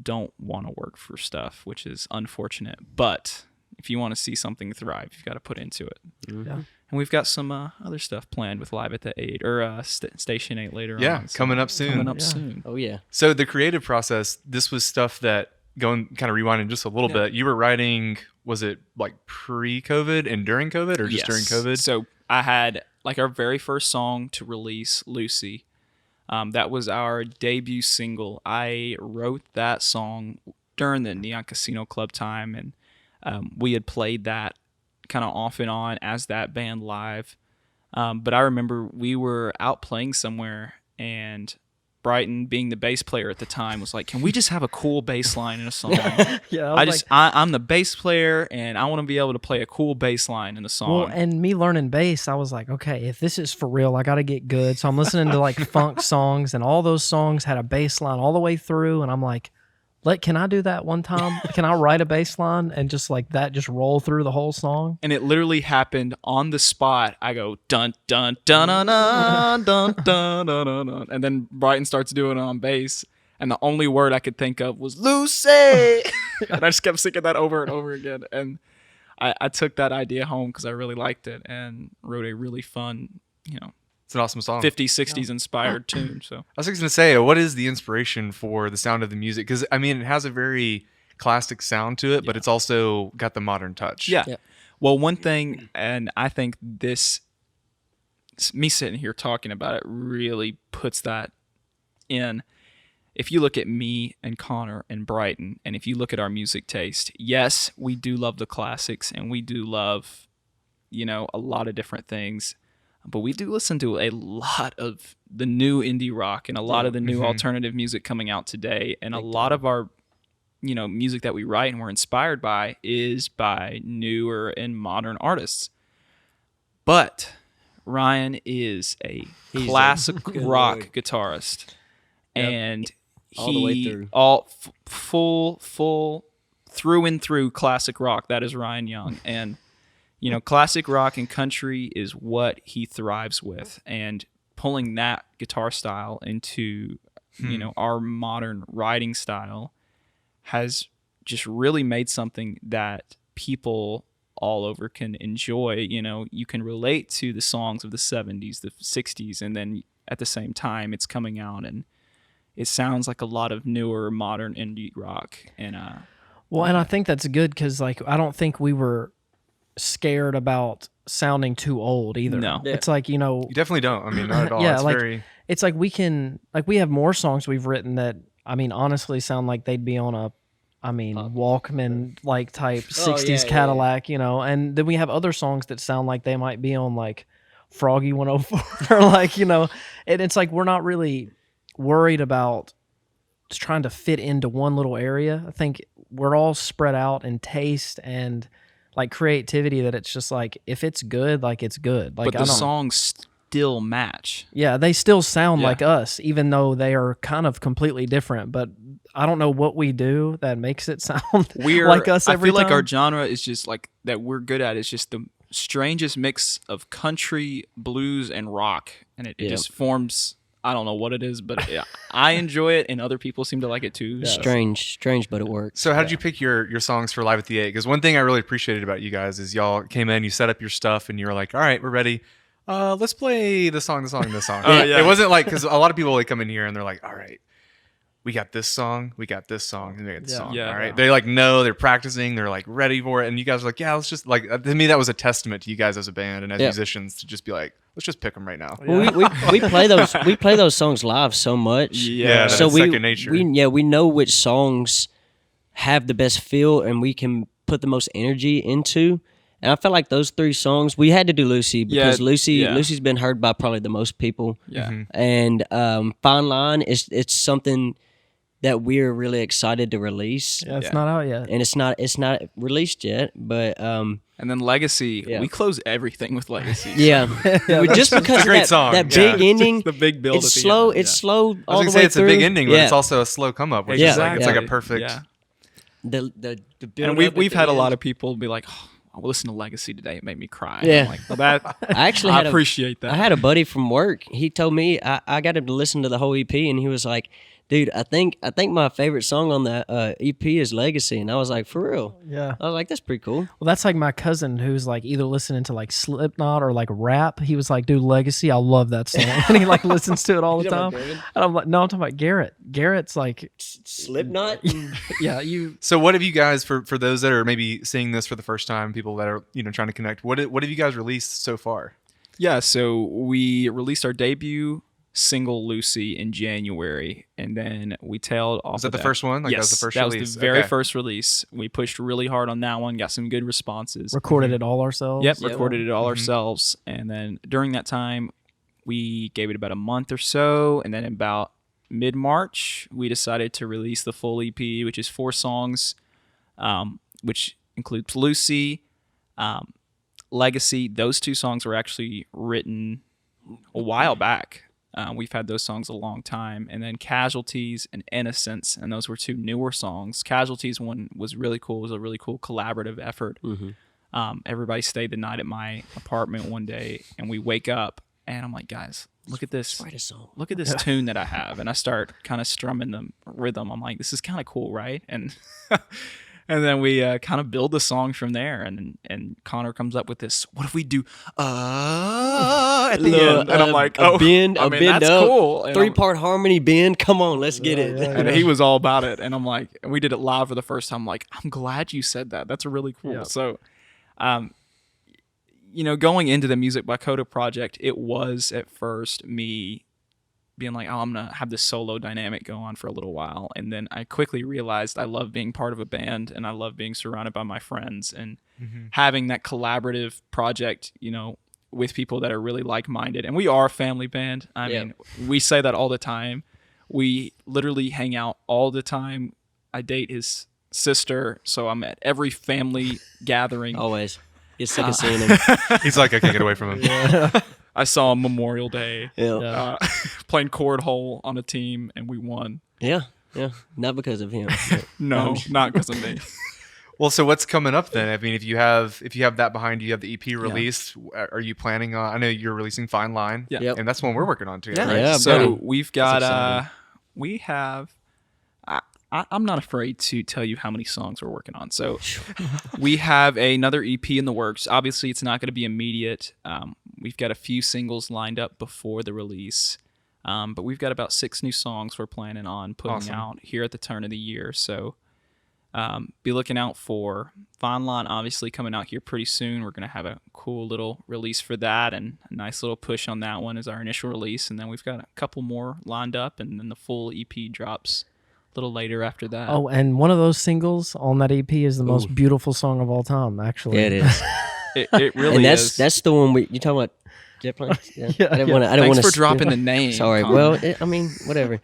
don't want to work for stuff, which is unfortunate. But if you want to see something thrive, you've got to put into it. Yeah. And we've got some other stuff planned with Live at the 8 or Station 8 later on. Yeah, coming up soon. Soon. Oh yeah. So the creative process, this was stuff that, going kind of rewinding just a little bit, you were writing, was it like pre-COVID and during COVID, or just during COVID? So I had like our very first song to release, Lucy. That was our debut single. I wrote that song during the Neon Casino Club time, and we had played that kind of off and on as that band live. But I remember we were out playing somewhere, and Brighton, being the bass player at the time, was like, "Can we just have a cool bass line in a song?" I'm the bass player, and I want to be able to play a cool bass line in a song. Well, and me learning bass, I was like, okay, if this is for real, I got to get good. So I'm listening to like funk songs, and all those songs had a bass line all the way through, and I'm like, can I do that one time? Can I write a bass line and just like that, just roll through the whole song? And it literally happened on the spot. I go dun dun dun dun dun dun dun dun dun, dun. And then Brighton starts doing it on bass, and the only word I could think of was Lucy. And I just kept singing that over and over again. And I took that idea home because I really liked it, and wrote a really fun, It's an awesome song. 50s, 60s inspired tune. So I was just going to say, what is the inspiration for the sound of the music? Because, I mean, it has a very classic sound to it, but it's also got the modern touch. Yeah. Well, one thing, and I think me sitting here talking about it really puts that in. If you look at me and Connor and Brighton, and if you look at our music taste, yes, we do love the classics, and we do love, a lot of different things. but we do listen to a lot of the new indie rock and a lot of the new alternative music coming out today. And a lot of our, music that we write and we're inspired by is by newer and modern artists. But Ryan is a classic rock guitarist. Yep. And All the way through. Full through and through classic rock. That is Ryan Young. And, classic rock and country is what he thrives with. And pulling that guitar style into, our modern writing style has just really made something that people all over can enjoy. You can relate to the songs of the 70s, the 60s, and then at the same time it's coming out and it sounds like a lot of newer modern indie rock. And and I think that's good because I don't think we were scared about sounding too old either. No. Yeah. It's like, You definitely don't. I mean, not at all. Yeah, It's very... it's like we have more songs we've written that honestly sound like they'd be on a Walkman type 60s Cadillac, and then we have other songs that sound like they might be on Froggy 104 or and it's like we're not really worried about just trying to fit into one little area. I think we're all spread out in taste and creativity that it's just if it's good, it's good. But the songs still match. Yeah, they still sound like us, even though they are kind of completely different. But I don't know what we do that makes it sound like us every time. I feel like our genre is just that we're good at. It's just the strangest mix of country, blues, and rock. And it just forms, I don't know what it is, but I enjoy it and other people seem to like it too. Yeah. Strange, but it works. So how did you pick your songs for Live at the 8? Because one thing I really appreciated about you guys is y'all came in, you set up your stuff, and you were like, all right, we're ready. Let's play this song. It wasn't because a lot of people come in here and they're like, all right, we got this song, and we got this song. Yeah. All right. They know, they're practicing, they're ready for it. And you guys are like, yeah, let's just to me, that was a testament to you guys as a band and as musicians to just be like, let's just pick them right now. Well, we play those songs live so much. Yeah. So it's second nature. We know which songs have the best feel and we can put the most energy into. And I felt like those 3 songs, we had to do Lucy because Lucy's been heard by probably the most people. Yeah. And Fine Line it's something that we're really excited to release. Yeah, it's not out yet. And it's not released yet, but and then Legacy, we close everything with Legacy. Yeah. Just because a great of song. that big ending, the big build. it's slow. It's slow all the way it's through. a big ending, but it's also a slow come up, which is it's like a perfect. Yeah. The And we've had a lot of people be like, oh, I listened to Legacy today. It made me cry. Yeah. I'm like, well, that I appreciate that. I had a buddy from work. He told me I got him to listen to the whole EP, and he was like, "Dude, I think my favorite song on that EP is Legacy." And I was like, "For real?" Yeah. I was like, "That's pretty cool." Well, that's my cousin who's either listening to Slipknot or rap. He was like, "Dude, Legacy, I love that song," and he listens to it all the time. And I'm like, "No, I'm talking about Garrett. Garrett's Slipknot." Yeah, So what have you guys for those that are maybe seeing this for the first time, people that are trying to connect? What have you guys released so far? Yeah, so we released our debut single Lucy in January, and then we tailed off. Was that the first one? That was the first release? That was the very first release. We pushed really hard on that one, got some good responses. recorded it all ourselves. Yep, recorded it all ourselves, and then during that time, we gave it about a month or so, and then about mid-March, we decided to release the full EP, which is 4 songs, which includes Lucy, Legacy. Those 2 songs were actually written a while back. We've had those songs a long time. And then Casualties and Innocence, and those were 2 newer songs. Casualties one was really cool. It was a really cool collaborative effort. Everybody stayed the night at my apartment one day, and we wake up, and I'm like, guys, look at this. Write a song. Look at this tune that I have. And I start kind of strumming the rhythm. I'm like, this is kind of cool, right? And and then we kind of build the song from there. And Connor comes up with this, what if we do at the end? And I'm like, a bend that's up, cool. 3-part harmony bend. Come on, let's get it. And he was all about it. And I'm like, and we did it live for the first time. I'm like, I'm glad you said that. That's really cool. Yeah. So, going into the Music by KOTA project, it was at first me being like, oh, I'm going to have this solo dynamic go on for a little while. And then I quickly realized I love being part of a band and I love being surrounded by my friends and having that collaborative project, with people that are really like-minded, and we are a family band. I Yeah. mean, we say that all the time. We literally hang out all the time. I date his sister, so I'm at every family gathering. Always. Get sick of seeing him. He's like, I can't get away from him. I saw him Memorial Day Yeah. playing cornhole on a team, and we won. Yeah. Not because of him. but- No, not because of me. Well, so what's coming up then? I mean, if you have that behind you, have the EP released. Are you planning on? I know you're releasing Fine Line, Yeah. Yep. and that's one we're working on together. Yeah. right? Yeah, So buddy. we've got exciting. we have I'm not afraid to tell you how many songs we're working on. So we have another EP in the works. Obviously, it's not going to be immediate. We've got a few singles lined up before the release, but we've got about 6 new songs we're planning on putting Awesome. out here at the turn of the year. So be looking out for Fine Line, obviously coming out here pretty soon. We're going to have a cool little release for that, and a nice little push on that one as our initial release. And then we've got a couple more lined up, and then the full EP drops a little later after that. Oh, and one of those singles on that EP is the most beautiful song of all time, actually. Yeah, it is. It really and is. that's the one you talking about jet planes? Yeah. Yeah, I didn't yeah. want to. I didn't Thanks want for dropping the name. Sorry. Connor. Well, I mean, whatever.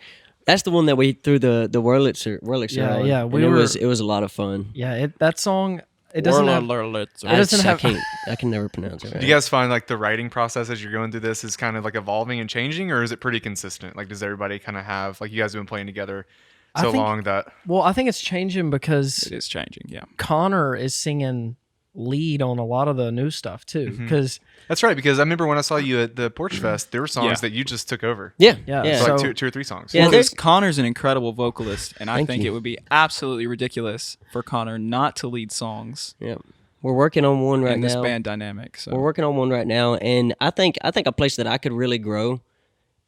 That's the one that we threw the Wurlitzer Yeah, on. yeah, and we it were- was a lot of fun. Yeah, that song, it doesn't have... Wurlitzer. It doesn't have- I can never pronounce it. Right. Do you guys find like the writing process as you're going through this is kind of like evolving and changing, or is it pretty consistent? Like, does everybody kind of have like you guys have been playing together I so think- long that Well, I think it's changing because It is changing, yeah. Connor is singing lead on a lot of the new stuff, too. Because, that's right? Because I remember when I saw you at the Porch Fest, there were songs Yeah. that you just took over. Yeah. Yeah, Yeah. So like So- 2 or 3 songs. Yeah, Well, there's- Connor's an incredible vocalist, and I Thank think you. it would be absolutely ridiculous for Connor not to lead songs Yeah. We're working on one right in this now. band dynamic. So We're working on one right now, and I think a place that I could really grow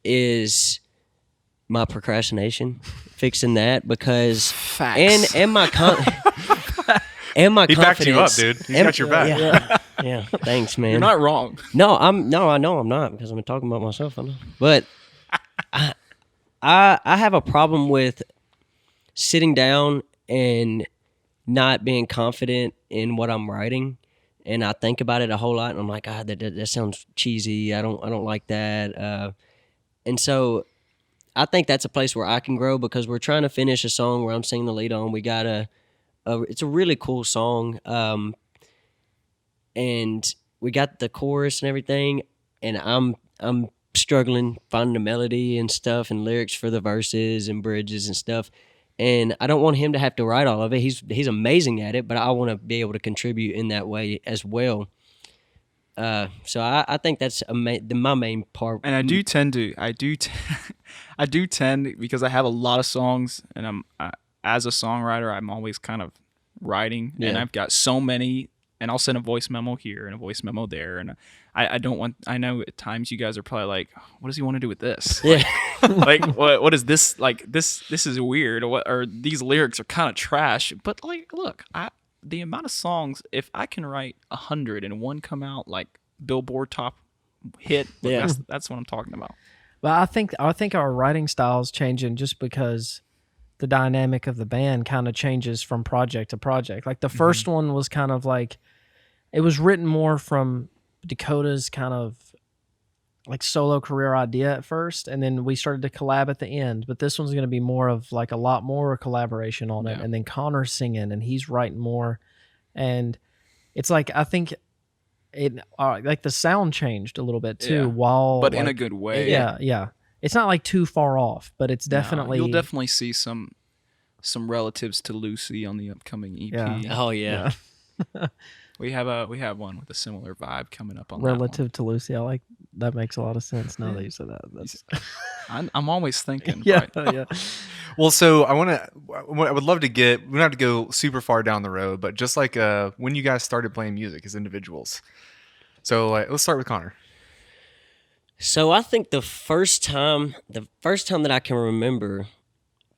is my procrastination, fixing that because Facts. and my and my He backed you up, confidence. dude. He's And- got your back. Yeah. Thanks, man. You're not wrong. No, I know I'm not because I'm talking about myself. I know, but I have a problem with sitting down and not being confident in what I'm writing, and I think about it a whole lot, and I'm like, that sounds cheesy. I don't like that, and so I think that's a place where I can grow because we're trying to finish a song where I'm singing the lead on. We got it's a really cool song, and we got the chorus and everything, and I'm struggling finding a melody and stuff and lyrics for the verses and bridges and stuff. And I don't want him to have to write all of it. He's amazing at it, but I want to be able to contribute in that way as well. So I think that's my main part. And I do tend because I have a lot of songs, and as a songwriter, I'm always kind of writing, and Yeah. I've got so many, and I'll send a voice memo here and a voice memo there, and I don't want. I know at times you guys are probably like, what does he want to do with this? Yeah. Like what is this like this is weird, or these lyrics are kind of trash, but like look, the amount of songs, if I can write 100 and one come out like Billboard top hit, Yeah. that's what I'm talking about. but I think our writing style is changing just because the dynamic of the band kind of changes from project to project. Like the first one was kind of like, it was written more from Dakota's kind of like solo career idea at first, and then we started to collab at the end. But this one's going to be more of like a lot more collaboration on it, Yeah. and then Connor's singing and he's writing more, and it's like I think it like the sound changed a little bit too, Yeah. while But in a like, good way. yeah. It's not like too far off, but it's No, definitely you'll definitely see some relatives to Lucy on the upcoming EP. Yeah. Oh yeah. We have one with a similar vibe coming up on that one. relative to Lucy. I like that. Makes a lot of sense now that you said that. That's I'm always thinking. yeah, right? yeah. Well, so I would love to get. We don't have to go super far down the road, but just like when you guys started playing music as individuals. So let's start with Connor. So I think the first time that I can remember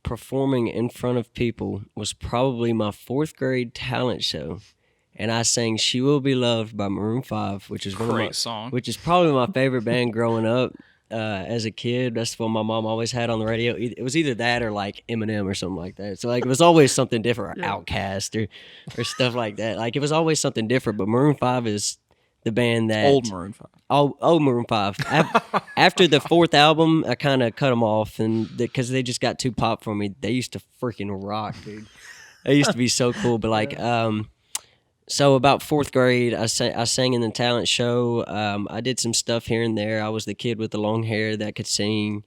performing in front of people was probably my 4th grade talent show, and I sang "She Will Be Loved" by Maroon 5, which is Great song. which is probably my favorite band growing up. As a kid, that's what my mom always had on the radio. It was either that or like Eminem or something like that. So like it was always something different, or Outkast or stuff like that. Like it was always something different. But Maroon 5 is the band that Old Maroon 5. Old Maroon 5. After the fourth album, I kind of cut them off, and because they just got too pop for me. They used to freaking rock, dude. They used to be so cool. But like, so about fourth grade, I sang in the talent show. I did some stuff here and there. I was the kid with the long hair that could sing.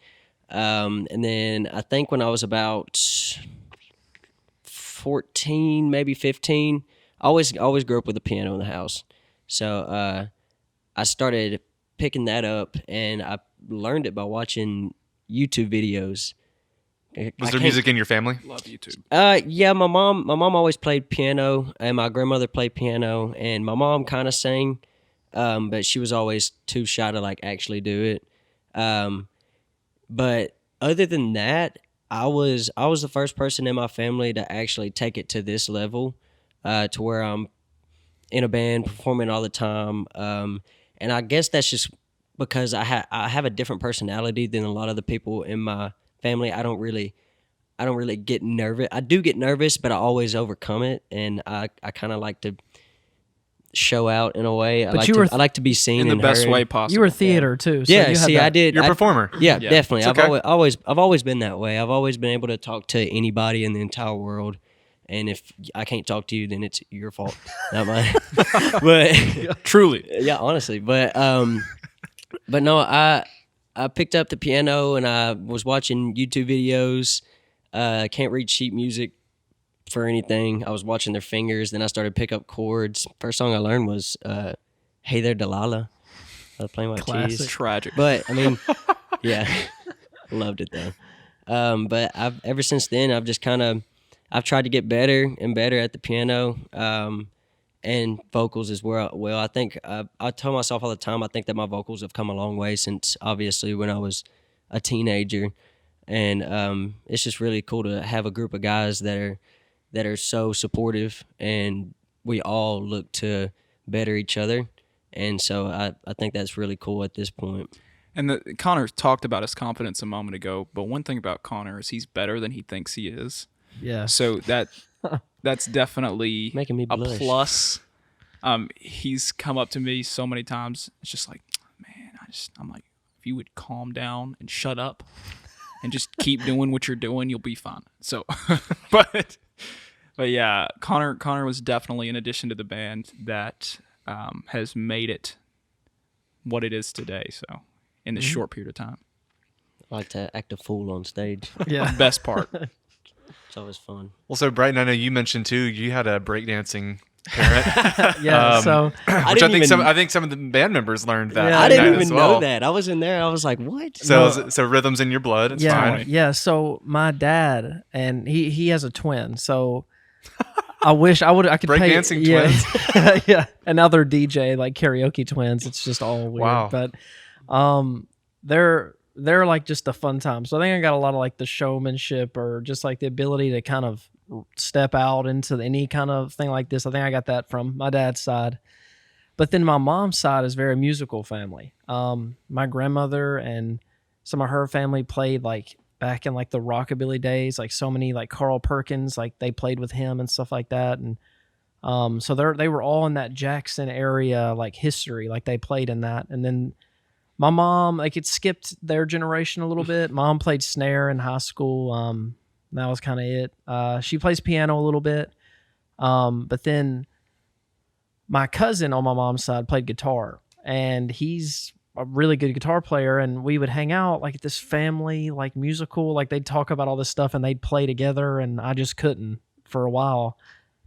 And then I think when I was about 14, maybe 15, I always grew up with a piano in the house. So I started picking that up, and I learned it by watching YouTube videos. Was there music in your family? Love YouTube. Yeah, my mom always played piano, and my grandmother played piano, and my mom kind of sang, but she was always too shy to like actually do it. But other than that, I was the first person in my family to actually take it to this level, to where I'm in a band performing all the time. And I guess that's just because I have a different personality than a lot of the people in my family. I don't really get nervous. I do get nervous, but I always overcome it, and I kind of like to show out in a way. I like to be seen in the and best heard. way possible. You were theater too. So Yeah, you had see, that. I did. You're a performer. Yeah, Yeah. definitely. It's okay. I've always been that way. I've always been able to talk to anybody in the entire world, and if I can't talk to you, then it's your fault, not mine. But Truly. yeah, honestly, but no, I picked up the piano and I was watching YouTube videos. Can't read sheet music for anything. I was watching their fingers. Then I started to pick up chords. First song I learned was "Hey There, Delilah." I was playing my keys. Tragic. But I mean, yeah, loved it though. But ever since then I've tried to get better and better at the piano. And vocals as well. I think I tell myself all the time, I think that my vocals have come a long way since obviously when I was a teenager. And it's just really cool to have a group of guys that are so supportive, and we all look to better each other. And so I think that's really cool at this point. And Connor talked about his confidence a moment ago, but one thing about Connor is he's better than he thinks he is. Yeah. So that's definitely Making me a blush. plus. He's come up to me so many times. It's just like, man, I'm like, if you would calm down and shut up and just keep doing what you're doing, you'll be fine. So, but yeah, Connor was definitely an addition to the band that has made it what it is today. So, in this short period of time, I like to act a fool on stage. Yeah. best part. It's always fun. Well, so Brighton, I know you mentioned too, you had a breakdancing parent. Yeah. So Which I think some of the band members learned that. Yeah. I that didn't night even as well. know that. I was in there. I was like, what? So rhythm's in your blood. It's yeah, fine. yeah. So my dad, and he has a twin. So I wish I could pay Breakdancing twins. Yeah, another DJ like karaoke twins. It's just all weird. Wow. But they're like just a fun time. So I think I got a lot of like the showmanship or just like the ability to kind of step out into any kind of thing like this. I think I got that from my dad's side. But then my mom's side is very musical family. My grandmother and some of her family played like back in like the rockabilly days, like so many like Carl Perkins, like they played with him and stuff like that. And so they were all in that Jackson area, like history, like they played in that. And then my mom, like it skipped their generation a little bit. Mom played snare in high school. That was kind of it. She plays piano a little bit. But then my cousin on my mom's side played guitar, and he's a really good guitar player. And we would hang out like at this family, like musical, like they'd talk about all this stuff and they'd play together. And I just couldn't for a while.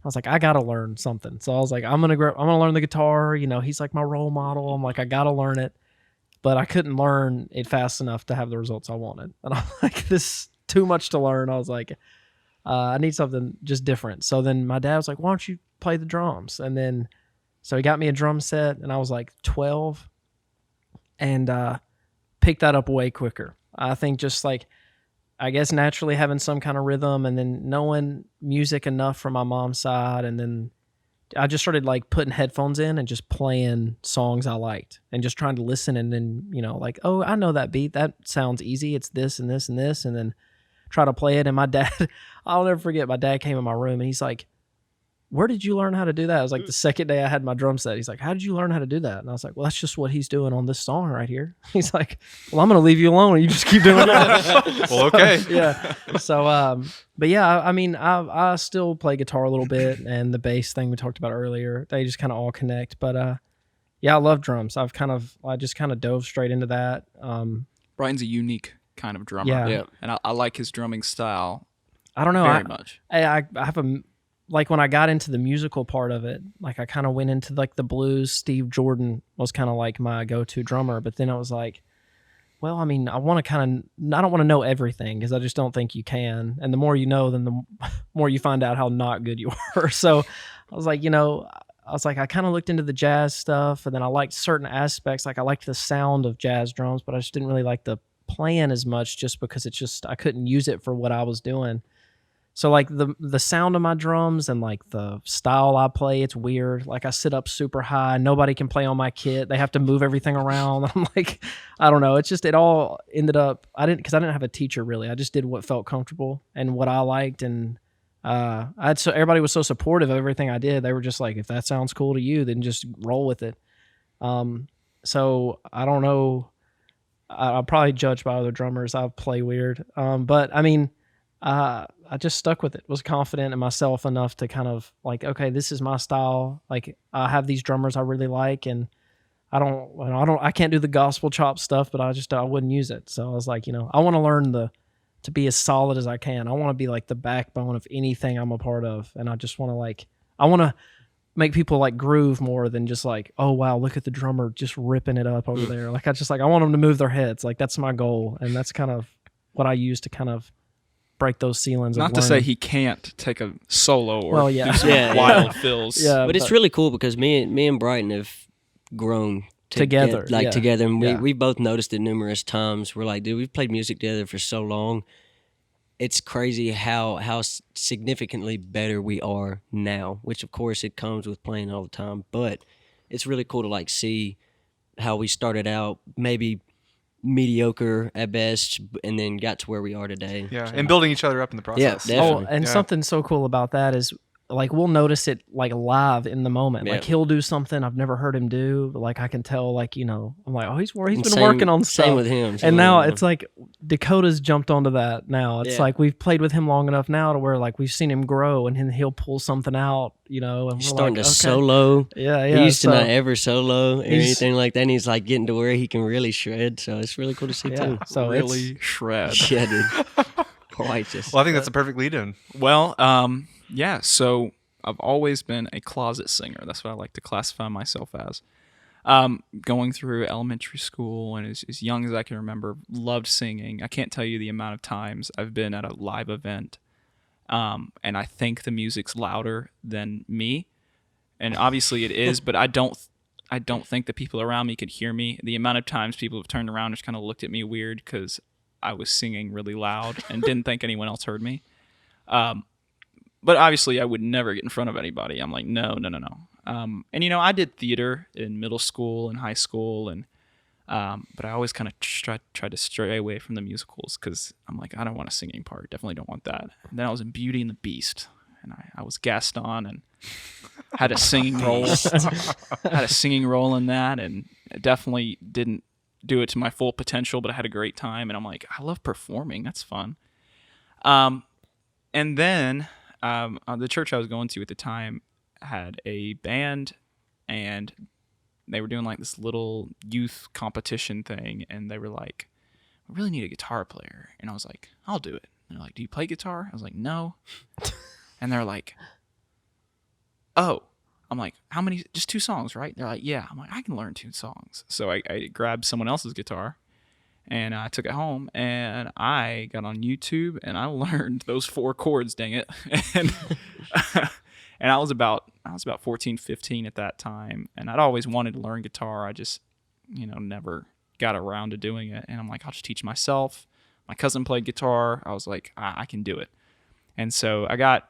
I was like, I got to learn something. So I was like, I'm going to learn the guitar. You know, he's like my role model. I'm like, I got to learn it. But I couldn't learn it fast enough to have the results I wanted. And I'm like, this is too much to learn. I was like, I need something just different. So then my dad was like, why don't you play the drums? And then, so he got me a drum set, and I was like 12 and picked that up way quicker. I think just like, I guess naturally having some kind of rhythm and then knowing music enough from my mom's side. And then I just started like putting headphones in and just playing songs I liked and just trying to listen. And then, you know, like, oh, I know that beat. That sounds easy. It's this and this and this. And then try to play it. And my dad, I'll never forget, my dad came in my room and he's like, where did you learn how to do that? It was like the second day I had my drum set. He's like, how did you learn how to do that? And I was like, well, that's just what he's doing on this song right here. He's like, well, I'm going to leave you alone and you just keep doing that. Well, okay. Yeah. So, but yeah, I mean, I still play guitar a little bit, and the bass thing we talked about earlier, they just kind of all connect. But yeah, I love drums. I just kind of dove straight into that. Brian's a unique kind of drummer. Yeah. Yeah. And I like his drumming style I don't know. very much. I have like when I got into the musical part of it, like I kind of went into like the blues. Steve Jordan was kind of like my go-to drummer, but then I was like, well, I mean, I don't want to know everything because I just don't think you can. And the more you know, then the more you find out how not good you are. So I was like, I kind of looked into the jazz stuff, and then I liked certain aspects. Like I liked the sound of jazz drums, but I just didn't really like the playing as much just because I couldn't use it for what I was doing. So like the sound of my drums and like the style I play, it's weird. Like I sit up super high. Nobody can play on my kit. They have to move everything around. I'm like, I don't know. It's just, it all ended up, because I didn't have a teacher really. I just did what felt comfortable and what I liked. And everybody was so supportive of everything I did. They were just like, if that sounds cool to you, then just roll with it. So I don't know. I'll probably judge by other drummers. I play weird. But I mean, I just stuck with it, was confident in myself enough to kind of like, okay, this is my style. Like I have these drummers I really like, and I can't do the gospel chop stuff, but I wouldn't use it. So I was like, I want to learn to be as solid as I can. I want to be like the backbone of anything I'm a part of. And I just want to I want to make people like groove more than just like, oh wow, look at the drummer just ripping it up over there. Like I want them to move their heads. Like that's my goal. And that's kind of what I use to kind of break those ceilings. Not to say he can't take a solo or yeah. do some Yeah, wild fills. Yeah, But it's really cool because me and Brighton have grown together, together, and Yeah. we both noticed it numerous times. We're like, dude, we've played music together for so long. It's crazy how significantly better we are now, which of course it comes with playing all the time. But it's really cool to like see how we started out maybe mediocre at best and then got to where we are today. Yeah, So- and building each other up in the process. Yeah, definitely. And Yeah. something so cool about that is like we'll notice it like live in the moment. Yeah. Like he'll do something I've never heard him do, but like I can tell, like, I'm like, oh, he's And been same- working on stuff. Same with him. And now it's like Dakota's jumped onto that now. It's Yeah. like we've played with him long enough now to where like we've seen him grow, and then he'll pull something out, and he's we're starting like, to okay. solo. Yeah. He used to so- not ever solo or He's- anything like that. And he's like getting to where he can really shred. So it's really cool to see Yeah. too. So Really shred. Yeah, dude. Righteous. Well, I think that's a perfect lead in. Well, yeah, so I've always been a closet singer. That's what I like to classify myself as. Going through elementary school and as young as I can remember, loved singing. I can't tell you the amount of times I've been at a live event, and I think the music's louder than me. And obviously it is, but I don't think the people around me could hear me. The amount of times people have turned around and just kind of looked at me weird because I was singing really loud and didn't think anyone else heard me. But obviously, I would never get in front of anybody. I'm like, no. And I did theater in middle school and high school, and but I always kind of tried to stray away from the musicals because I'm like, I don't want a singing part. Definitely don't want that. And then I was in Beauty and the Beast, and I was Gaston and had a singing role. Had a singing role in that, and I definitely didn't do it to my full potential, but I had a great time. And I'm like, I love performing. That's fun. And then the church I was going to at the time had a band, and they were doing like this little youth competition thing, and they were like, we really need a guitar player. And I was like, I'll do it. And they're like, do you play guitar? I was like, no. And they're like, oh. I'm like, how many? Just 2 songs, right? They're like, yeah. I'm like, I can learn 2 songs. So I grabbed someone else's guitar, and I took it home, and I got on YouTube, and I learned those 4 chords, dang it. And and I was about 14, 15 at that time, and I'd always wanted to learn guitar. I just, never got around to doing it. And I'm like, I'll just teach myself. My cousin played guitar. I was like, I can do it. And so I got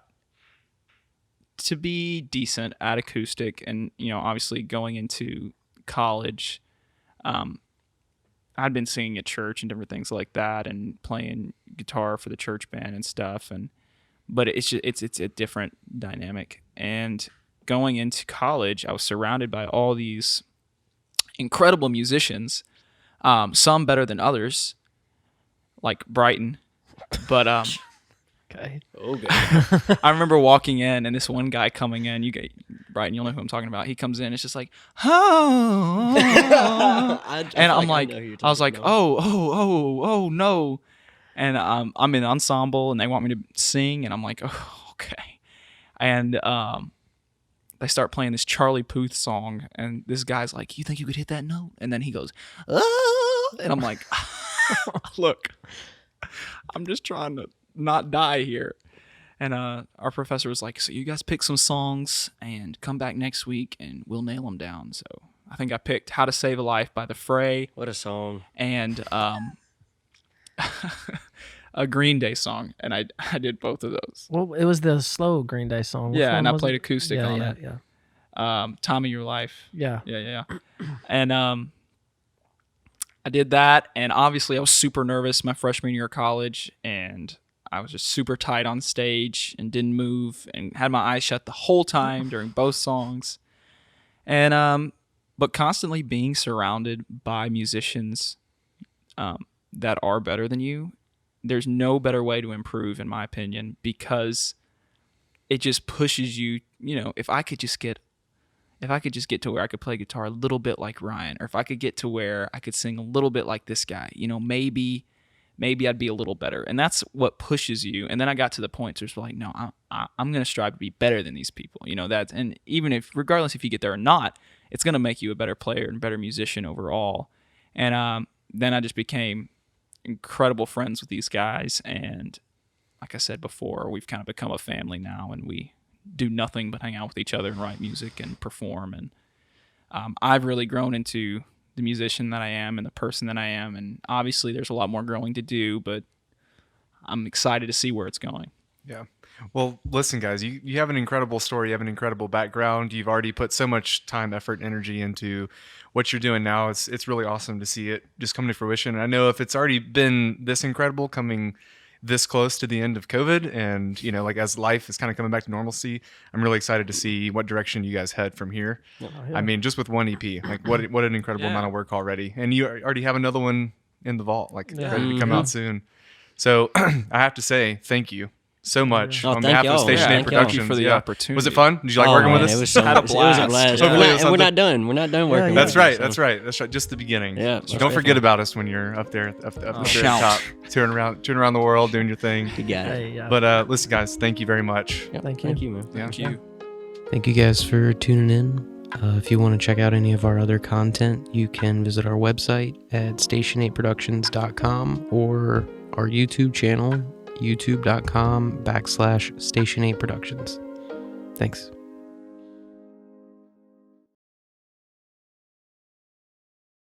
to be decent at acoustic, and obviously going into college, I'd been singing at church and different things like that, and playing guitar for the church band and stuff. And but it's just, it's a different dynamic. And going into college, I was surrounded by all these incredible musicians, some better than others, like Brighton. But Okay. Okay. I remember walking in and this one guy coming in. Brighton, you'll know who I'm talking about. He comes in, it's just like, oh, and I'm like, I was like, oh no, and I'm in ensemble and they want me to sing, and I'm like, oh, okay, and they start playing this Charlie Puth song, and this guy's like, you think you could hit that note? And then he goes, oh, and I'm like, look, I'm just trying to not die here. And our professor was like, so you guys pick some songs and come back next week and we'll nail them down. So I think I picked How to Save a Life by The Fray. What a song. And a Green Day song. And I did both of those. Well, it was the slow Green Day song. Which Yeah, one and I was played it? acoustic on it. Time of Your Life. Yeah. Yeah. And I did that. And obviously I was super nervous my freshman year of college. And I was just super tight on stage and didn't move and had my eyes shut the whole time during both songs. And but constantly being surrounded by musicians that are better than you, there's no better way to improve, in my opinion, because it just pushes you. You know, if I could just get to where I could play guitar a little bit like Ryan, or if I could get to where I could sing a little bit like this guy, you know, maybe I'd be a little better. And that's what pushes you. And then I got to the point where it's like, no, I'm going to strive to be better than these people. You know, and even if, regardless if you get there or not, it's going to make you a better player and better musician overall. And then I just became incredible friends with these guys. And like I said before, we've kind of become a family now, and we do nothing but hang out with each other and write music and perform. And I've really grown into the musician that I am and the person that I am. And obviously there's a lot more growing to do, but I'm excited to see where it's going. Yeah. Well, listen, guys, you have an incredible story. You have an incredible background. You've already put so much time, effort, and energy into what you're doing now. It's really awesome to see it just come to fruition. And I know if it's already been this incredible coming this close to the end of COVID, and, you know, like as life is kind of coming back to normalcy, I'm really excited to see what direction you guys head from here. Yeah. I mean, just with one EP, like what an incredible amount of work already. And you already have another one in the vault, like ready to come out soon. So I have to say thank you so much on behalf of Station 8 Productions. Thank you for the opportunity. Was it fun? Did you like working with us? It was, Had a it was a blast. blast. Hopefully it was And we're something- not done. We're not done working with That's you, right. so. That's right. Just the beginning. Yeah. Don't forget about us when you're up there at the Shout. top, touring around the world, doing your thing. You got it. Hey, yeah. But listen, guys, thank you very much. Yep, Thank you. Thank you, man. Yeah. Thank you. Thank you guys for tuning in. If you want to check out any of our other content, you can visit our website at station8productions.com or our YouTube channel, youtube.com/Station8Productions. Thanks.